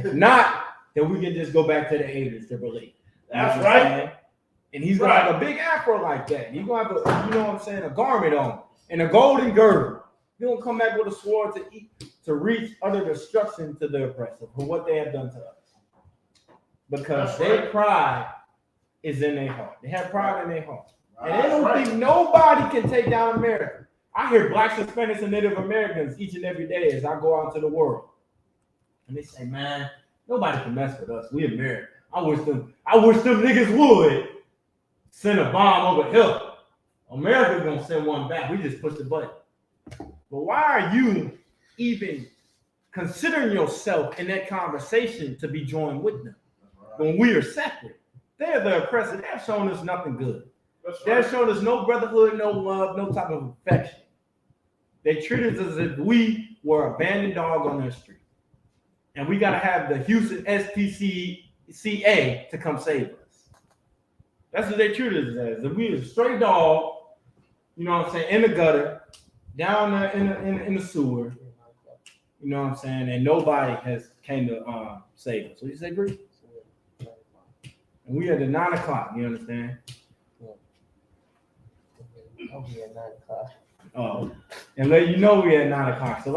If not, then we can just go back to the 80s to relate. That's right. And he's gonna have a big afro like that. He's gonna have a, you know what I'm saying, a garment on and a golden girdle. He's gonna come back with a sword to reach utter destruction to the oppressor for what they have done to us. Because their pride is in their heart. They have pride in their heart. And they don't think nobody can take down America. I hear blacks, Hispanics, and Native Americans each and every day as I go out into the world. And they say, man, nobody can mess with us. We American. I wish them niggas would send a bomb over here. America's gonna send one back. We just push the button. But why are you even considering yourself in that conversation to be joined with them when we are separate? They're the oppressor. They have shown us nothing good. They have shown us no brotherhood, no love, no type of affection. They treated us as if we were abandoned dog on their street. And we got to have the Houston SPCA to come save us. That's what they treated us as. If we were a stray dog, you know what I'm saying, in the gutter, down there in the sewer, you know what I'm saying, and nobody has came to save us. What you say, Bruce? And we at the 9 o'clock, you understand? I'll be at 9 o'clock. Oh, and let you know we at 9 o'clock. So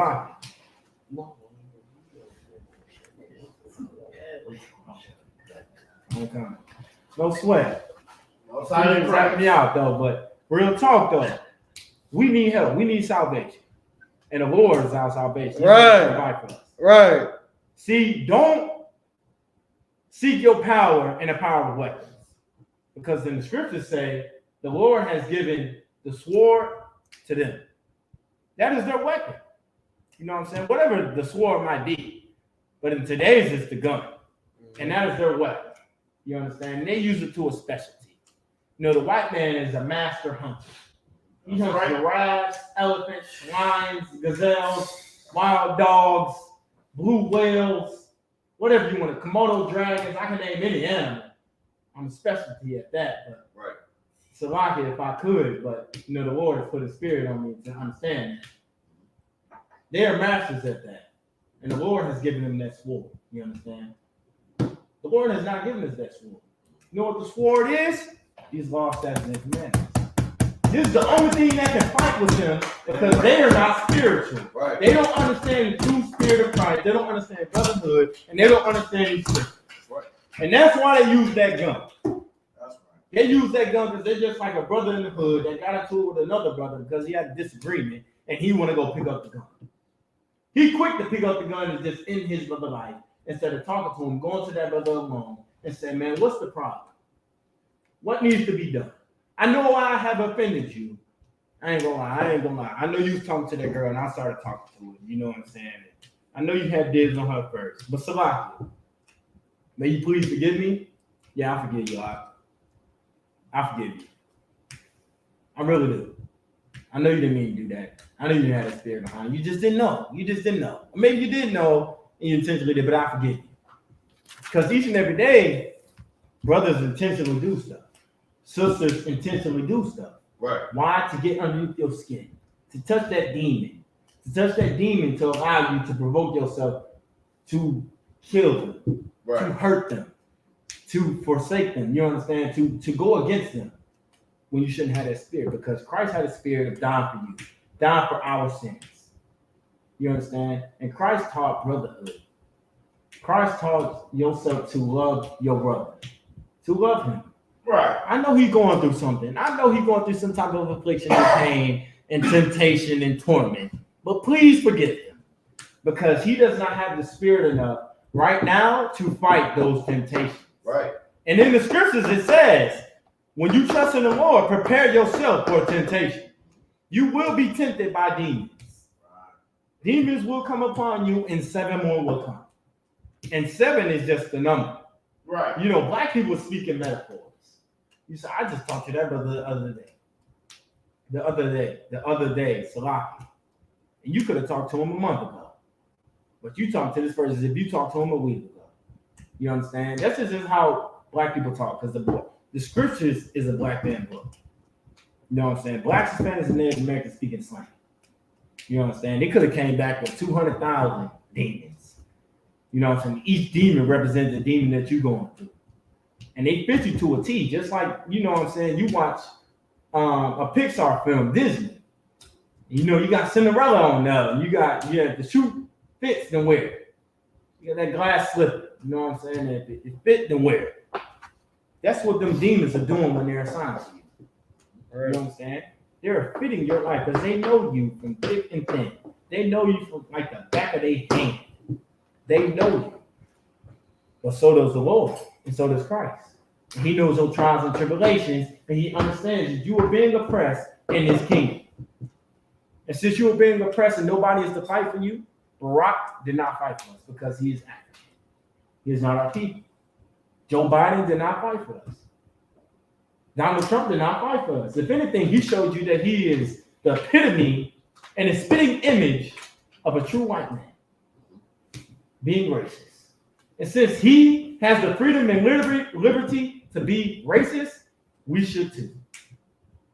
okay. No sweat. No silent Wrap me out though, but real talk though. We need help. We need salvation. And the Lord is our salvation. He's Right. provide for us. Right. See, don't seek your power in the power of weapons. Because in the scriptures say the Lord has given the sword to them. That is their weapon. You know what I'm saying? Whatever the sword might be. But in today's, it's the gun. And that is their weapon. You understand? And they use it to a specialty. You know, the white man is a master hunter. He hunts giraffes, elephants, lions, gazelles, wild dogs, blue whales, whatever you want to, Komodo dragons. I can name any animal. I'm a specialty at that. But Right. Salaki if I could, but you know, the Lord has put a spirit on me to understand that. They are masters at that. And the Lord has given them that sword. You understand? The Lord has not given us that sword. You know what the sword is? These laws, statutes, and commandments. This is the only thing that can fight with them because they are not spiritual. Right. They don't understand the true spirit of Christ. They don't understand brotherhood, and they don't understand these things. Right. And that's why they use that gun. That's right. They use that gun because they're just like a brother in the hood that got into it with another brother because he had a disagreement and he want to go pick up the gun. He quick to pick up the gun and just end his brother life instead of talking to him, going to that brother alone and saying, man, what's the problem? What needs to be done? I know I have offended you. I ain't gonna lie. I know you was talking to that girl and I started talking to her. You know what I'm saying? I know you had dibs on her first. But Salaki, may you please forgive me? Yeah, I forgive you. I forgive you. I really do. I know you didn't mean to do that. I know you didn't have that spirit behind you. You just didn't know. Or maybe you did know and you intentionally did, but I forgive you. Because each and every day, brothers intentionally do stuff. Sisters intentionally do stuff. Right. Why? To get underneath your skin. To touch that demon. To touch that demon to allow you to provoke yourself to kill them. Right. To hurt them. To forsake them. You understand? To go against them. When you shouldn't have that spirit. Because Christ had a spirit of dying for you. Dying for our sins. You understand? And Christ taught brotherhood. Christ taught yourself to love your brother. To love him. Right. I know he's going through something. I know he's going through some type of affliction and pain and temptation and torment. But please forgive him. because he does not have the spirit enough right now to fight those temptations. Right. And in the scriptures, it says, when you trust in the Lord, prepare yourself for temptation. You will be tempted by demons. Demons will come upon you, and 7 more will come. And 7 is just the number. Right. You know, black people speak in metaphors. You say, I just talked to that brother the other day. The other day, Salaki. And you could have talked to him a month ago. But you talked to this person as if you talked to him a week ago. You understand? That's just how black people talk, because the scriptures is a black man book. You know what I'm saying? Blacks, Hispanics, and Native Americans speaking slang. You understand? They could have came back with 200,000 demons. You know what I'm saying? Each demon represents the demon that you're going through. And they fit you to a T, just like, you know what I'm saying, you watch a Pixar film, Disney. You know, you got Cinderella on there. You got the shoe fits, then wear it. You got that glass slipper. You know what I'm saying? If it fit, then wear it. That's what them demons are doing when they're assigned to you. Right. You know what I'm saying? They're fitting your life because they know you from thick and thin. They know you from like the back of their hand. They know you. But so does the Lord, and so does Christ. And he knows your trials and tribulations, and he understands that you are being oppressed in his kingdom. And since you are being oppressed and nobody is to fight for you, Barack did not fight for us because he is African. He is not our people. Joe Biden did not fight for us. Donald Trump did not fight for us. If anything, he showed you that he is the epitome and a spitting image of a true white man, being racist. And since he has the freedom and liberty to be racist, we should too.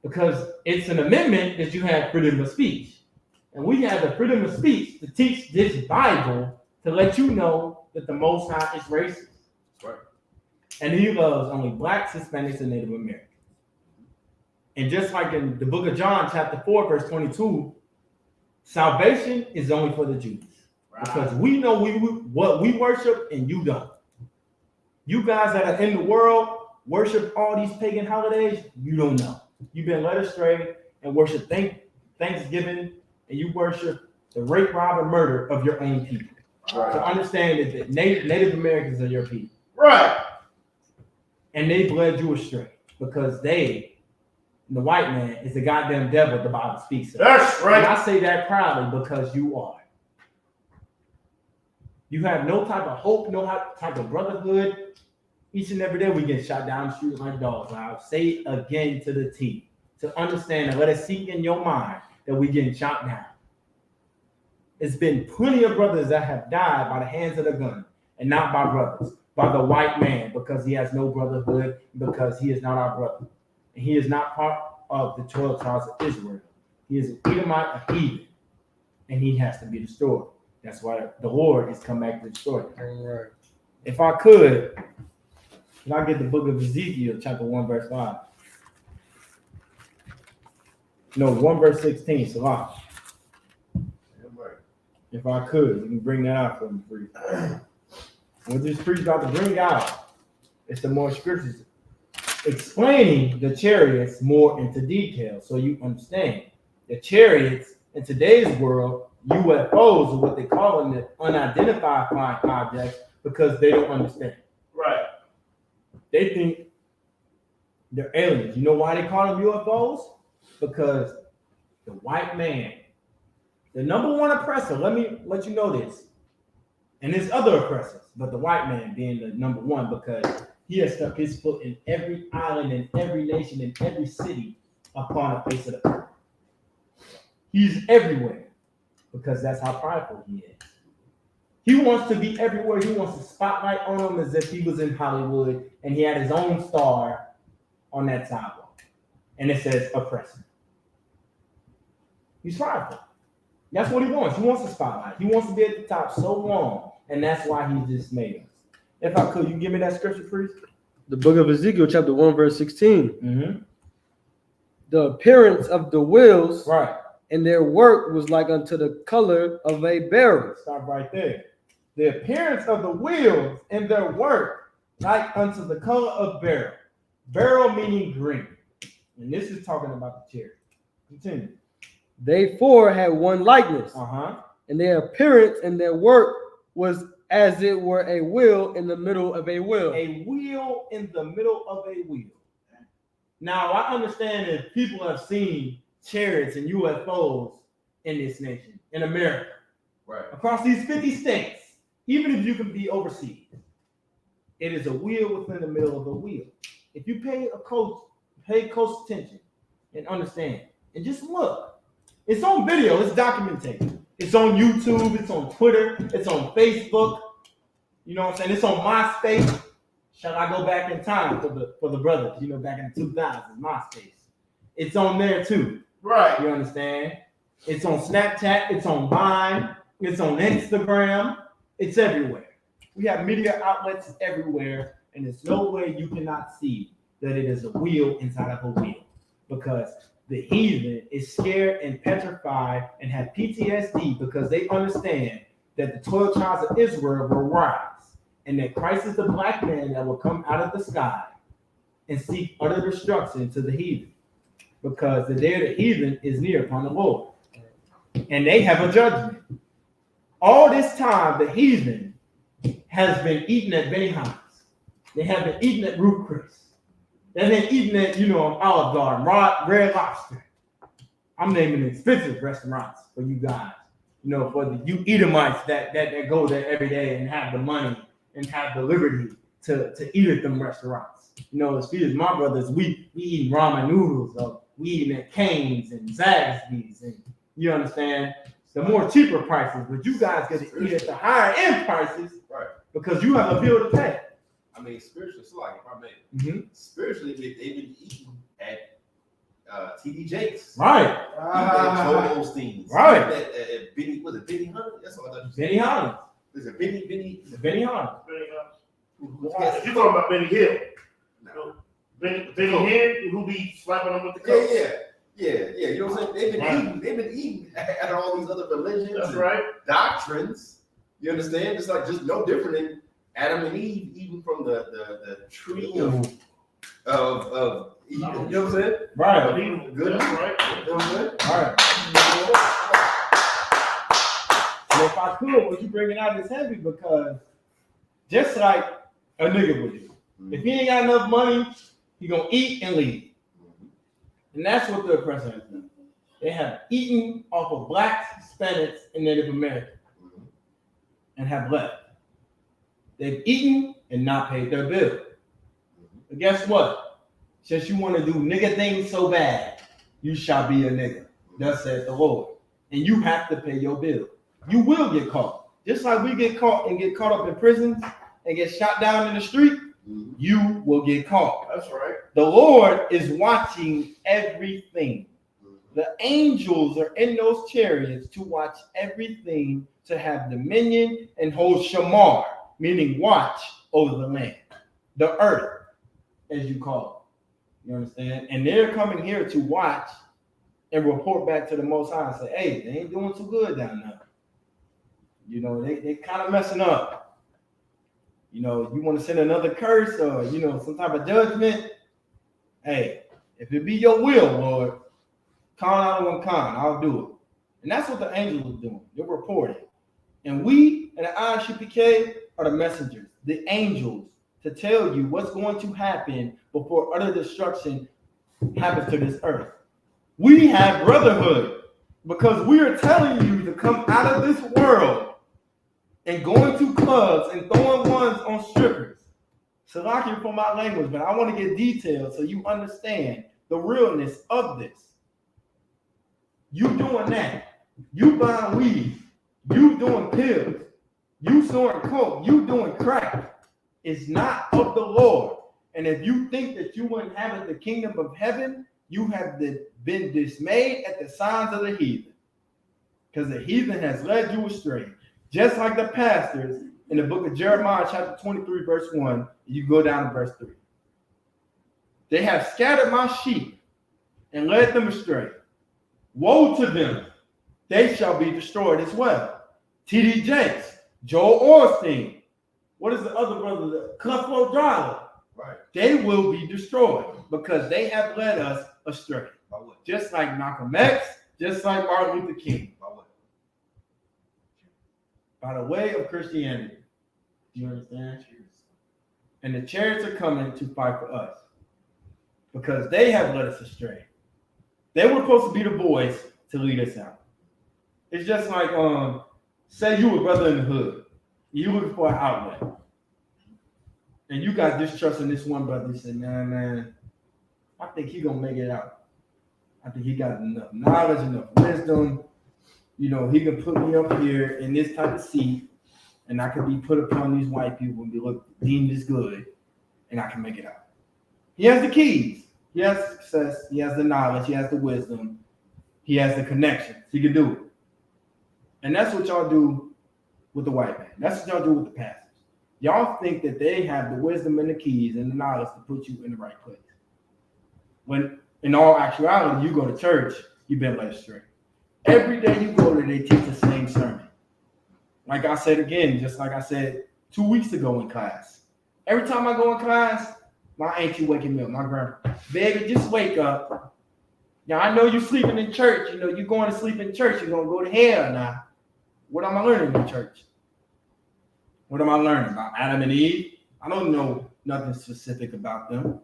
Because it's an amendment that you have freedom of speech. And we have the freedom of speech to teach this Bible to let you know that the Most High is racist. Right. And he loves only blacks, Hispanics, and Native Americans. And just like in the book of John, chapter 4, verse 22, salvation is only for the Jews. Right. Because we know what we worship and you don't. You guys that are in the world worship all these pagan holidays, you don't know. You've been led astray and worship Thanksgiving, and you worship the rape, rob, and murder of your own people. Right. So understand that Native Americans are your people. Right. And they led you astray because the white man, is the goddamn devil the Bible speaks of. That's right. And I say that proudly because you are. You have no type of hope, no type of brotherhood. Each and every day we get shot down the street like dogs. I'll say it again to the T. To understand and let it sink in your mind that we getting shot down. It's been plenty of brothers that have died by the hands of the gun, and not by brothers, by the white man, because he has no brotherhood, because he is not our brother. And he is not part of the 12 tribes of Israel. He is an Edomite, a heathen, and he has to be destroyed. That's why the Lord has come back to destroy him. Right. If I could, can I get the book of Ezekiel, chapter 1, verse 5? No, 1 verse 16, Salah. If I could, you can bring that out for me, please. What this priest about to bring out is some more scriptures explaining the chariots more into detail, so you understand. The chariots in today's world, UFOs are what they call them, the unidentified flying objects, because they don't understand. Right. They think they're aliens. You know why they call them UFOs? Because the white man, the number one oppressor, let me let you know this, and there's other oppressors, but the white man being the number one because he has stuck his foot in every island, in every nation, in every city upon the face of the earth. He's everywhere because that's how prideful he is. He wants to be everywhere. He wants the spotlight on him as if he was in Hollywood and he had his own star on that sidewalk. And it says oppressor. He's prideful. That's what he wants. He wants the spotlight. He wants to be at the top so long. And that's why he just made us. If I could, you give me that scripture, please? The book of Ezekiel, chapter 1, verse 16. Mm-hmm. The appearance of the wheels, right, and their work was like unto the color of a beryl. Stop right there. The appearance of the wheels and their work like unto the color of beryl. Beryl meaning green. And this is talking about the chariot. Continue. They four had one likeness. Uh-huh. and their appearance and their work was as it were a wheel in the middle of a wheel. A wheel in the middle of a wheel. Now, I understand that people have seen chariots and UFOs in this nation, in America, Right. across these 50 states, even if you can be overseas. It is a wheel within the middle of a wheel. If you pay close attention and understand, and just look, it's on video, it's documented. It's on YouTube, it's on Twitter, it's on Facebook. You know what I'm saying? It's on MySpace. Shall I go back in time for the brothers? You know, back in the 2000s, MySpace. It's on there too. Right. You understand? It's on Snapchat. It's on Vine. It's on Instagram. It's everywhere. We have media outlets everywhere, and there's no way you cannot see that it is a wheel inside of a wheel, because the heathen is scared and petrified and have PTSD because they understand that the 12 tribes of Israel will rise, and that Christ is the black man that will come out of the sky and seek utter destruction to the heathen, because the day of the heathen is near upon the Lord, and they have a judgment. All this time, the heathen has been eating at Benny Hines. They have been eating at Ruth Chris. They've been eating at, Olive Garden, Red Lobster. I'm naming expensive restaurants for you guys. For you Edomites that go there every day and have the money and have the liberty to eat at them restaurants. As few as my brothers, we eat ramen noodles, or we eating at Cane's and Zaxby's, and you understand, the more cheaper prices, but you guys get to eat at the higher end prices, Right. because you have a bill to pay. I mean, spiritually, so like if I may, spiritually, they've been eating at T.D. Jakes. Right. Joel Osteen's. Right. At Benny, was it Benny Hunter? That's what I thought you said. Benny Hines. Is it Benny? Benny Hines. You talking about Benny Hill? No. Benny Hill, who be slapping them with the cup? Yeah. You know what I'm saying? They've been eating at all these other religions. That's and right. doctrines. You understand? It's like just no different than Adam and Eve eating from the tree of you know what I'm saying? Right. Good. That's right. You know what I'm saying? Right. So if I could, what you bringing out is heavy, because just like a nigga would do. If he ain't got enough money, he gonna eat and leave. And that's what the oppressor has done. They have eaten off of blacks, Hispanics, and Native Americans, and have left. They've eaten and not paid their bill. But guess what? Since you want to do nigga things so bad, you shall be a nigga. Thus says the Lord. And you have to pay your bill. You will get caught. Just like we get caught and get caught up in prisons and get shot down in the street, you will get caught. That's right. The Lord is watching everything. The angels are in those chariots to watch everything, to have dominion and hold shamar, meaning watch over the land, the earth, as you call it. You understand? And they're coming here to watch and report back to the Most High and say, hey, they ain't doing too good down there. They kind of messing up. You want to send another curse or, some type of judgment. Hey, if it be your will, Lord, con out one con, I'll do it. And that's what the angels are doing. They're reporting. And we and the ISUPK are the messengers, the angels, to tell you what's going to happen before utter destruction happens to this earth. We have brotherhood because we are telling you to come out of this world and going to clubs and throwing ones on strippers. Salaki for my language, but I want to get details so you understand the realness of this. You doing that. You buying weed. You doing pills. You snorting coke. You doing crack. It's not of the Lord. And if you think that you wouldn't have the kingdom of heaven, you have been dismayed at the signs of the heathen. Because the heathen has led you astray. Just like the pastors in the book of Jeremiah, chapter 23, verse 1, you go down to verse 3. They have scattered my sheep and led them astray. Woe to them, they shall be destroyed as well. T.D. Jakes, Joel Osteen, what is the other brother? The Clifford Driver. Right. They will be destroyed because they have led us astray. Just like Malcolm X, just like Martin Luther King. by the way of Christianity. Do you understand? And the chariots are coming to fight for us because they have led us astray. They were supposed to be the voice to lead us out. It's just like, say you a brother in the hood. You looking for an outlet. And you got distrust in this one brother. You say, man, I think he gonna make it out. I think he got enough knowledge, enough wisdom. You know, he can put me up here in this type of seat, and I can be put upon these white people and be deemed as good, and I can make it out. He has the keys. He has success. He has the knowledge. He has the wisdom. He has the connections. He can do it. And that's what y'all do with the white man. That's what y'all do with the pastors. Y'all think that they have the wisdom and the keys and the knowledge to put you in the right place. When in all actuality, you go to church, you've been led astray. Every day you go there, they teach the same sermon. Like I said again, just like I said 2 weeks ago in class. Every time I go in class, my auntie waking me up, my grandma, baby, just wake up. Now I know you're sleeping in church. You know, you're going to sleep in church, you're gonna go to hell now. What am I learning in church? What am I learning about Adam and Eve? I don't know nothing specific about them.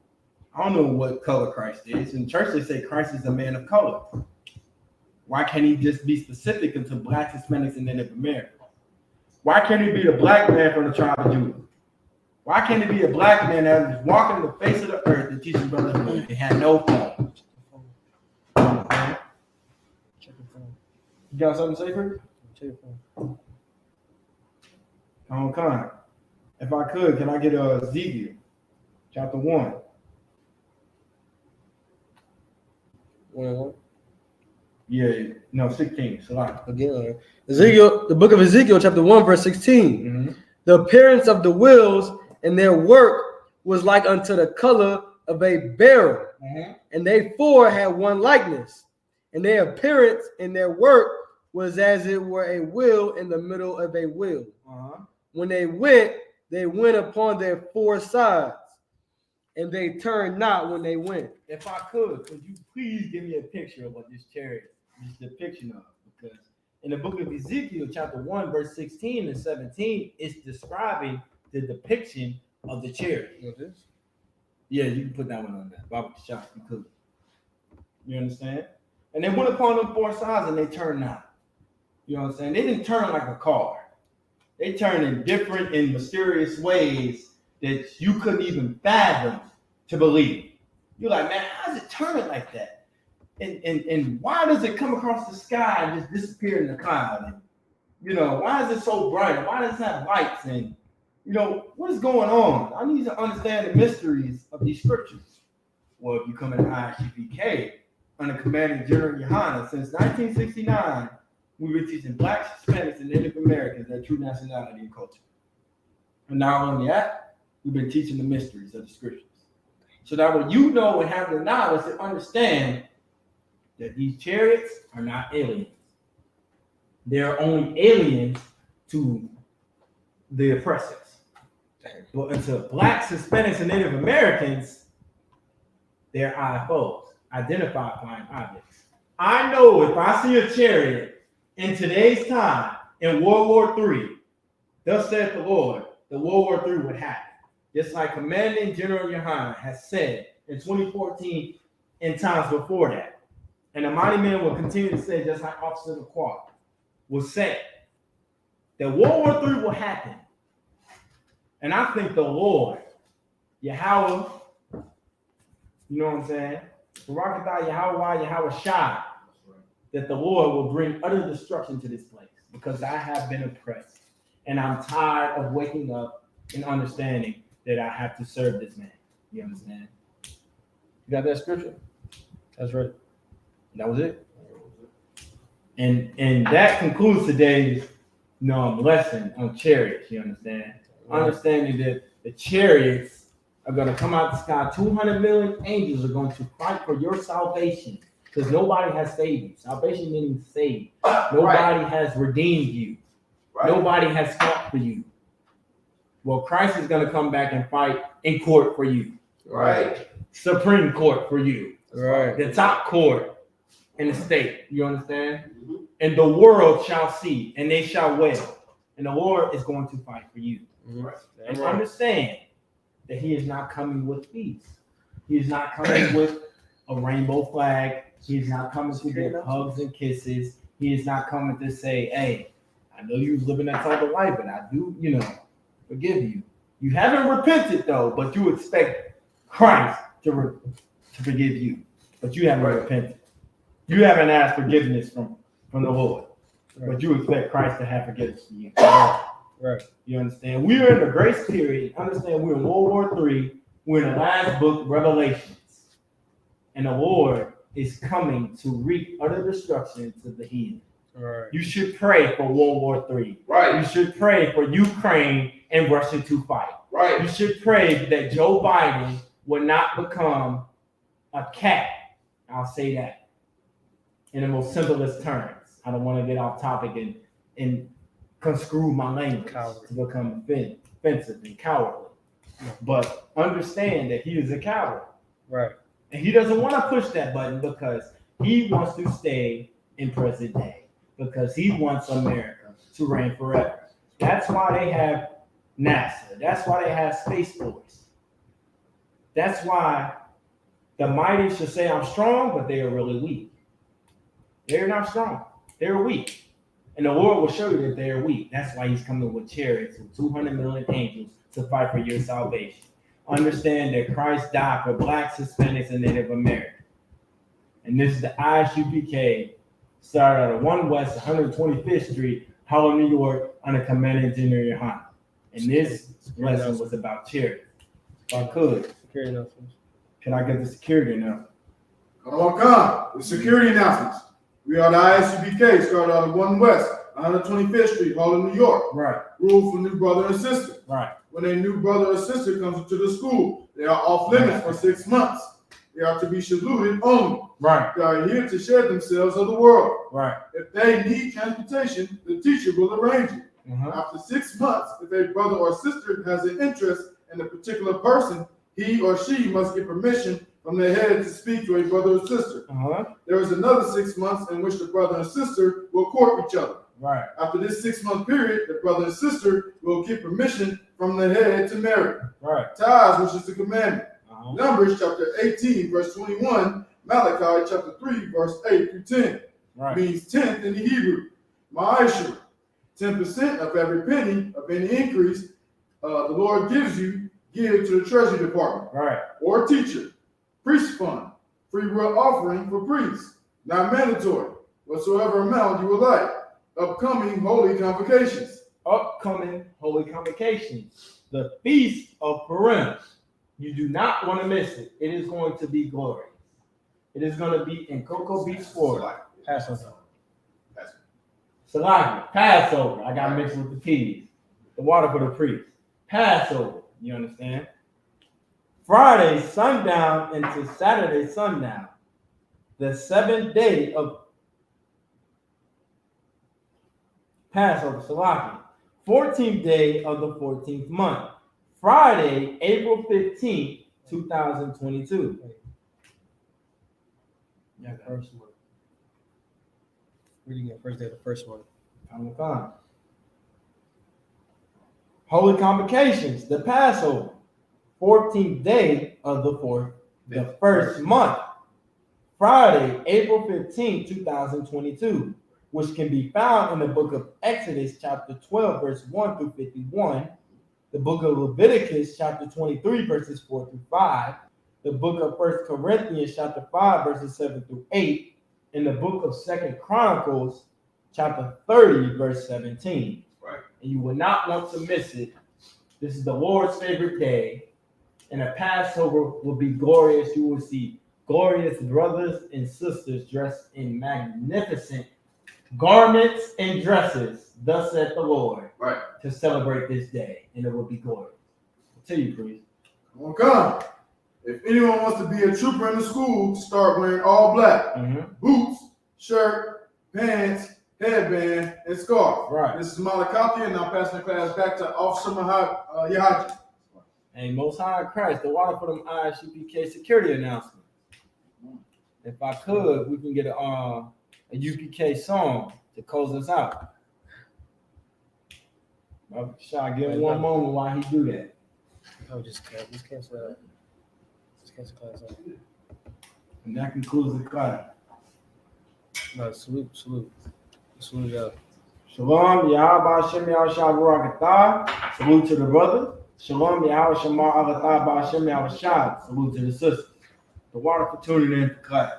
I don't know what color Christ is. In church, they say Christ is a man of color. Why can't he just be specific into Black, Hispanics, and Native Americans? Why can't he be the black man from the tribe of Judah? Why can't he be a black man that was walking the face of the earth and teaching brotherhood and had no phone? You got something to say, Chris? Check your phone. Okay. If I could, can I get Ezekiel chapter 1? 1 Yeah, no, 16. Again, Ezekiel, the book of Ezekiel, chapter 1, verse 16. Mm-hmm. The appearance of the wheels and their work was like unto the color of a beryl, and they four had one likeness, and their appearance and their work was as it were a wheel in the middle of a wheel. When they went upon their four sides, and they turned not when they went. If I could you please give me a picture of what this chariot is the depiction of? Because in the book of Ezekiel, chapter 1, verse 16 and 17, it's describing the depiction of the chariot. Yeah, you can put that one on there. Bible shop, you could. You understand? And they went upon them four sides and they turned not. You know what I'm saying? They didn't turn like a car. They turned in different and mysterious ways that you couldn't even fathom to believe. You're like, man, how does it turn like that? And why does it come across the sky and just disappear in the cloud? And, you know, why is it so bright? Why does it have lights? And, you know, what is going on? I need to understand the mysteries of these scriptures. Well, if you come in ISUPK under commanding General Yohana, since 1969, we've been teaching Blacks, Hispanics, and Native Americans their true nationality and culture. And not only that, we've been teaching the mysteries of the scriptures. So that when you know and have the knowledge to understand that these chariots are not aliens. They're only aliens to the oppressors. But unto Blacks, Hispanics, and Native Americans, they're IFOs, identified flying objects. I know if I see a chariot in today's time in World War III, thus saith the Lord, the World War III would happen. Just like Commanding General Yohana has said in 2014 and times before that. And the mighty man will continue to say, just like Officer Lacroix will say, that World War III will happen. And I think the Lord, Yahweh, you know what I'm saying? Barakatah Yahweh Shai, that the Lord will bring utter destruction to this place because I have been oppressed. And I'm tired of waking up and understanding that I have to serve this man. You understand? You got that scripture? That's right. That was it. And that concludes today's lesson on chariots. You understand? Understanding that the chariots are going to come out the sky. 200 million angels are going to fight for your salvation because nobody has saved you. Salvation meaning saved. Nobody has redeemed you. Nobody has fought for you. Well, Christ is going to come back and fight in court for you. Right. Supreme Court for you. Right. The top court in the state. You understand? Mm-hmm. And the world shall see, and they shall wail. And the Lord is going to fight for you. Right. And understand that he is not coming with peace. He is not coming with a rainbow flag. He is not coming to get hugs and kisses. He is not coming to say, hey, I know you was living that type of life, but I do, forgive you. You haven't repented though, but you expect Christ to forgive you. But you haven't repented. You haven't asked forgiveness from the Lord. But you expect Christ to have forgiveness for you. Right. You understand? We are in the grace period. Understand we're in World War III. We're in the last book, Revelations. And the Lord is coming to wreak utter destruction to the heathen. Right. You should pray for World War III. Right. You should pray for Ukraine and Russia to fight. Right. You should pray that Joe Biden will not become a cat. I'll say that in the most simplest terms. I don't want to get off topic and construe my language to become offensive and cowardly. But understand that he is a coward. Right. And he doesn't want to push that button because he wants to stay in present day. Because he wants America to reign forever. That's why they have NASA. That's why they have Space Force. That's why the mighty should say I'm strong, but they are really weak. They're not strong. They're weak. And the Lord will show you that they are weak. That's why he's coming with chariots and 200 million angels to fight for your salvation. Understand that Christ died for blacks, Hispanics, and Native Americans. And this is the ISUPK, started out of 1 West 125th Street, Harlem, New York, under Command Engineer Honda. And this lesson was about chariots. If I could, can I get the security announcement? Come on, the security announcements. We are the ISUPK, started out of 1 West 125th Street, Harlem, New York. Right. Rule for new brother and sister. Right. When a new brother or sister comes into the school, they are off limits for 6 months. They are to be saluted only. Right. They are here to share themselves of the world. Right. If they need transportation, the teacher will arrange it. After 6 months, if a brother or sister has an interest in a particular person, he or she must get permission from their head to speak to a brother or sister. There is another 6 months in which the brother and sister will court each other. Right. After this 6 month period, the brother and sister will get permission from the head to marry. Right. Tithes, which is the commandment. Numbers chapter 18, verse 21. Malachi chapter 3, verse 8 through 10. Right. Means tenth in the Hebrew. Ma'ashur, 10% of every penny of any increase the Lord gives you, give to the treasury department. Right. Or teacher. Priest fund, free will offering for priests, not mandatory, whatsoever amount you would like. Upcoming holy convocations. Upcoming holy convocations. The Feast of Purim. You do not want to miss it. It is going to be glorious. It is going to be in Cocoa Beach, Florida. Passover. Salami. Passover. I got mixed with the peas. The water for the priest. Passover. You understand? Friday sundown into Saturday sundown, the 7th day of Passover, Salaki, 14th day of the 14th month, Friday, April 15th, 2022. Yeah, first one. Reading it first day of the first one. Holy convocations, the Passover. 14th day of the first month, Friday, April 15, 2022, which can be found in the book of Exodus, chapter 12, verse 1 through 51, the book of Leviticus, chapter 23, verses 4 through 5, the book of 1 Corinthians, chapter 5, verses 7 through 8, and the book of 2 Chronicles, chapter 30, verse 17. Right. And you will not want to miss it. This is the Lord's favorite day. And the Passover will be glorious. You will see glorious brothers and sisters dressed in magnificent garments and dresses. Thus saith the Lord. Right. To celebrate this day. And it will be glorious. I'll tell you, priest. Come on. If anyone wants to be a trooper in the school, start wearing all black. Boots, shirt, pants, headband, and scarf. Right. This is Malakati, and I'm passing the class back to Officer Yahaji. And Most High Christ, the water for them ISUPK security announcements. If I could, we can get a UPK song to close us out. Shot, give him one moment while he do that. Oh, just cancel that. Just cancel class out. And that concludes the class. No, salute. Salute y'all. Shalom, Yahweh Hashem Yahushua Barakatah. Salute to the brother. Shalom, Yahweh Shema Agatah Ba'Hashem Yahushua. Salute to the sisters. The water for tuning in for class.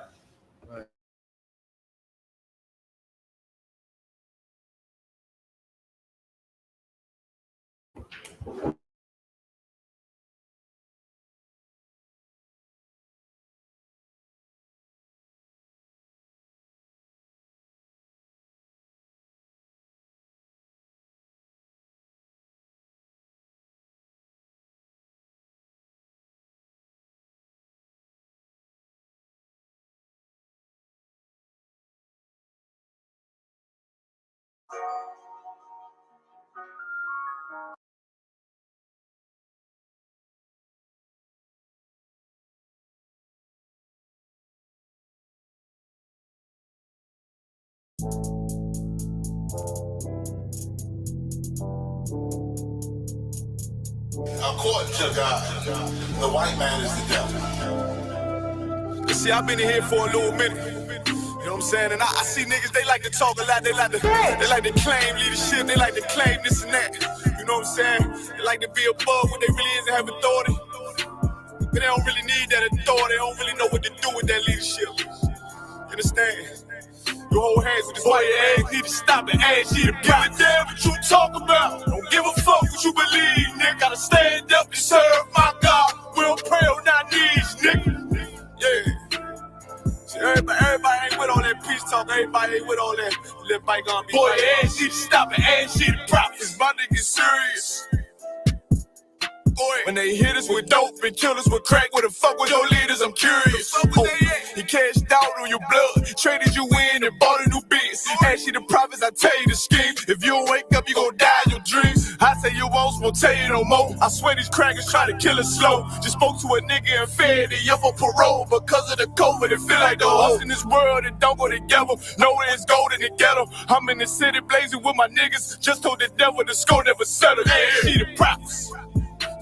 According to God, the white man is the devil. You see, I've been in here for a little minute. You know what I'm saying? And I see niggas, they like to talk a lot. They like to claim leadership. They like to claim this and that. You know what I'm saying? They like to be above what they really is and have authority. But they don't really need that authority. They don't really know what to do with that leadership. You understand? You hold hands with this white ass, need to stop and ask you to give a damn what you talk about. Don't give a fuck what you believe, nigga. Gotta stand up and serve my God. We don't pray on our knees, nigga. Yeah. See, everybody ain't with all that peace talk. Everybody ain't with all that. Let bygone be. Boy, ass you to stop and ask you to prophets. My nigga serious. Boy, when they hit us with dope and kill us with crack, where the fuck with your leaders? I'm curious. He cashed out on your blood, traded you in and bought a new biz. Ask you the prophets, I tell you the scheme. If you don't wake up, you gon' die in your dreams. I say you won't tell you no more. I swear these crackers try to kill us slow. Just spoke to a nigga and fed he up on parole because of the COVID. It feel like the host in this world that don't go together. Know where it's gold in the ghetto. I'm in the city blazing with my niggas. Just told the devil the score never settled. Yeah, see the prophets.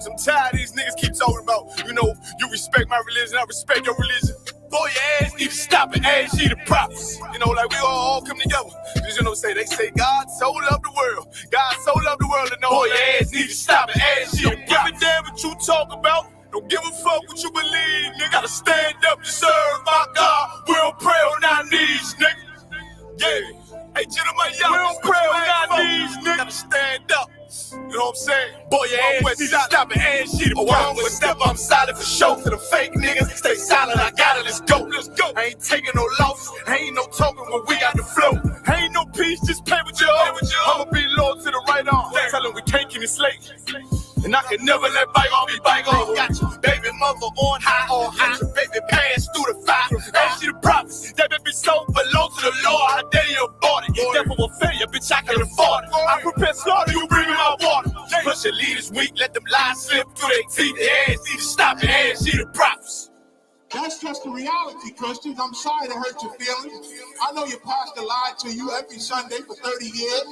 I'm tired of these niggas keep talking about, you know, you respect my religion, I respect your religion. Boy, your ass need to stop and ask you the prophets. You know, like we all come together. You know what I'm saying? They say God so loved the world. God so loved the world, and no, boy, your ass need to stop and ask you the prophets. Don't give a damn what you talk about. Don't give a fuck what you believe, nigga. Gotta stand up and serve my God. We don't pray on our knees, nigga. Yeah. Hey, gentlemen, y'all, we don't pray on our knees, nigga. Gotta stand up. You know what I'm saying? Boy, your ass need to stop and ask you to one step. I'm solid for show. To the fake niggas, stay silent. I got it. Let's go. Let's go. I ain't taking no loss. Ain't no talking when we got the flow. Ain't no peace, just pay with your own. I'ma be loyal to the right arm. Tell them we can't keep me slave. And I can never let bygone be bygone. Got your baby mother on high. Got your baby pass through the fire. Ask you the prophets. That baby soul belong to the Lord. How dare you abort it? Therefore will failure, bitch, I can afford it. I prepare slaughter, you bring me my water. Plus your leaders weak, let them lies slip through their teeth. Their ass need to stop and ask you the prophets. That's just the reality, Christians. I'm sorry to hurt your feelings. I know your pastor lied to you every Sunday for 30 years,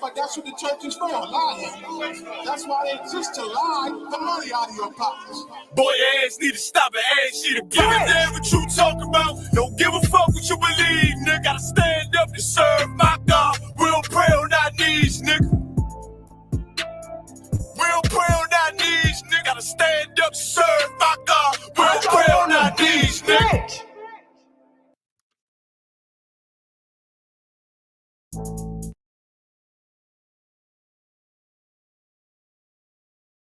but that's what the church is for, lying. That's why they exist, to lie the money out of your pockets. Boy, your ass need to stop and ask you to give a damn what you talk about. Don't give a fuck what you believe, nigga. Gotta stand up and serve